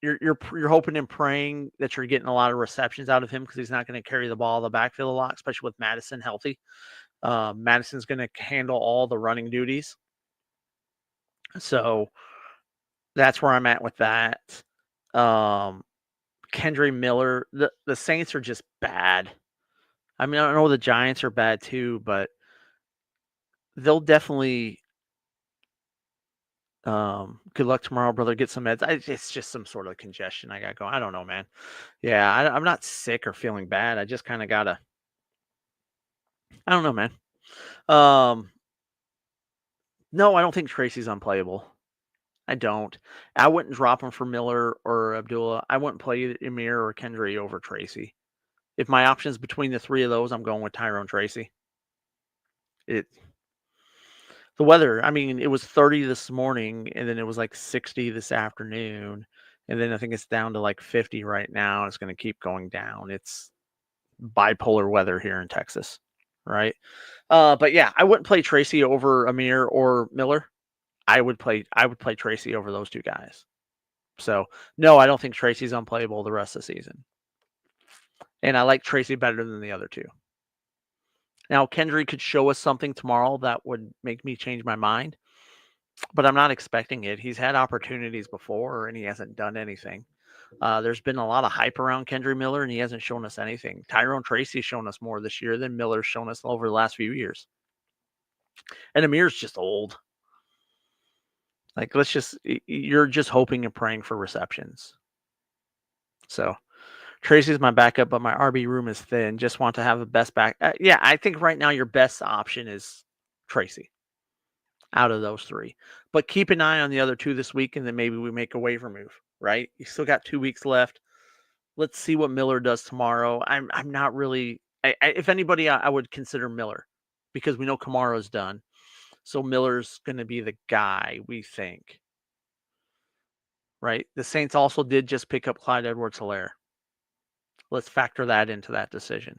you're hoping and praying that you're getting a lot of receptions out of him because he's not going to carry the ball in the backfield a lot, especially with Madison healthy. Madison's going to handle all the running duties. So that's where I'm at with that. Kendre Miller, the Saints are just bad. I mean, I know the Giants are bad too, but they'll definitely good luck tomorrow, brother. Get some meds. It's just some sort of congestion I got going. I don't know, man. Yeah, I'm not sick or feeling bad. I just kind of gotta. I don't know, man. No, I don't think Tracy's unplayable. I don't. I wouldn't drop him for Miller or Abdullah. I wouldn't play Amir or Kendre over Tracy. If my options between the 3 of those, I'm going with Tyrone Tracy. The weather, I mean, it was 30 this morning, and then it was like 60 this afternoon, and then I think it's down to like 50 right now. It's going to keep going down. It's bipolar weather here in Texas, right? But yeah, I wouldn't play Tracy over Amir or Miller. I would play Tracy over those 2 guys. So no, I don't think Tracy's unplayable the rest of the season. And I like Tracy better than the other 2. Now, Kendre could show us something tomorrow that would make me change my mind, but I'm not expecting it. He's had opportunities before, and he hasn't done anything. There's been a lot of hype around Kendre Miller, and he hasn't shown us anything. Tyrone Tracy's shown us more this year than Miller's shown us over the last few years. And Amir's just old. Like, you're just hoping and praying for receptions. So Tracy's my backup, but my RB room is thin. Just want to have a best back. Yeah, I think right now your best option is Tracy out of those 3. But keep an eye on the other 2 this week, and then maybe we make a waiver move, right? You still got 2 weeks left. Let's see what Miller does tomorrow. I'm not really. If anybody, I would consider Miller because we know Kamara's done. So Miller's going to be the guy we think, right? The Saints also did just pick up Clyde Edwards-Helaire. Let's factor that into that decision.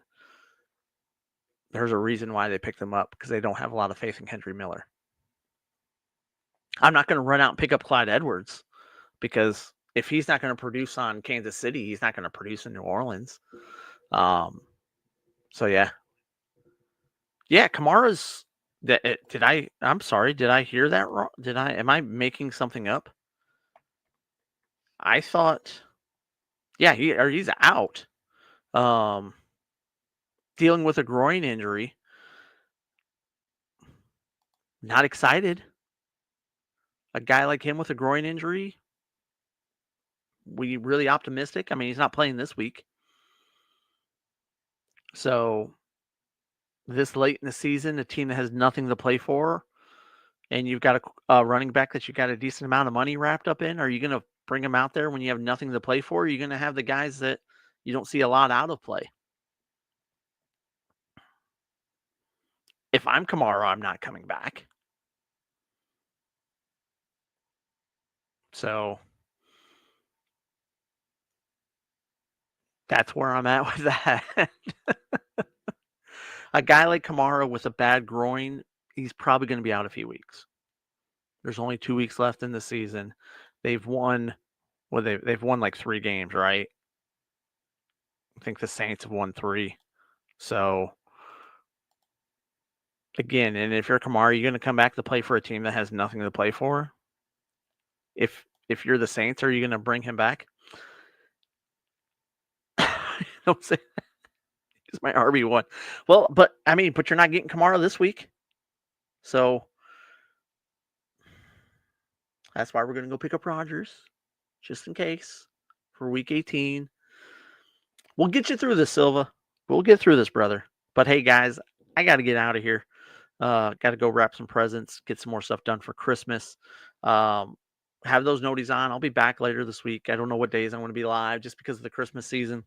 There's a reason why they picked him up because they don't have a lot of faith in Kendre Miller. I'm not going to run out and pick up Clyde Edwards because if he's not going to produce on Kansas City, he's not going to produce in New Orleans. So yeah, Kamara's. I'm sorry. Did I hear that wrong? Am I making something up? I thought, yeah, he's out. Dealing with a groin injury. Not excited. A guy like him with a groin injury. We really optimistic? I mean, he's not playing this week. So this late in the season, a team that has nothing to play for, and you've got a running back that you got a decent amount of money wrapped up in, are you going to bring him out there when you have nothing to play for? Or are you going to have the guys that you don't see a lot out of play? If I'm Kamara, I'm not coming back. So that's where I'm at with that. A guy like Kamara with a bad groin, he's probably going to be out a few weeks. There's only 2 weeks left in the season. They've won, they've won like 3 games, right? I think the Saints have won 3. So again, and if you're Kamara, you're going to come back to play for a team that has nothing to play for. If you're the Saints, are you going to bring him back? Don't say that. He's my RB1. Well, but you're not getting Kamara this week. So that's why we're going to go pick up Rodgers, just in case, for week 18. We'll get you through this, Silva. We'll get through this, brother. But hey, guys, I got to get out of here. Got to go wrap some presents, get some more stuff done for Christmas. Have those noties on. I'll be back later this week. I don't know what days I'm going to be live just because of the Christmas season.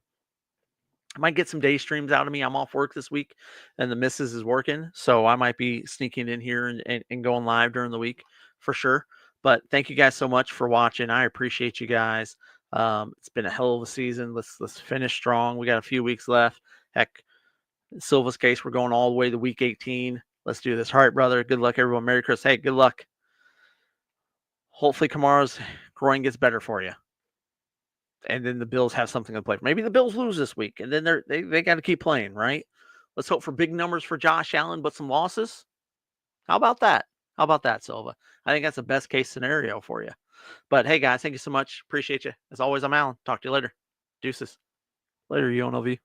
I might get some day streams out of me. I'm off work this week, and the missus is working, so I might be sneaking in here and going live during the week for sure. But thank you guys so much for watching. I appreciate you guys. It's been a hell of a season. Let's finish strong. We got a few weeks left. Heck, in Silva's case, we're going all the way to week 18. Let's do this. All right, brother. Good luck, everyone. Merry Christmas. Hey, good luck. Hopefully Kamara's groin gets better for you. And then the Bills have something to play for. Maybe the Bills lose this week, and then they got to keep playing, right? Let's hope for big numbers for Josh Allen, but some losses. How about that? How about that, Silva? I think that's the best case scenario for you. But hey, guys, thank you so much. Appreciate you. As always, I'm Alan. Talk to you later. Deuces. Later, UNLV.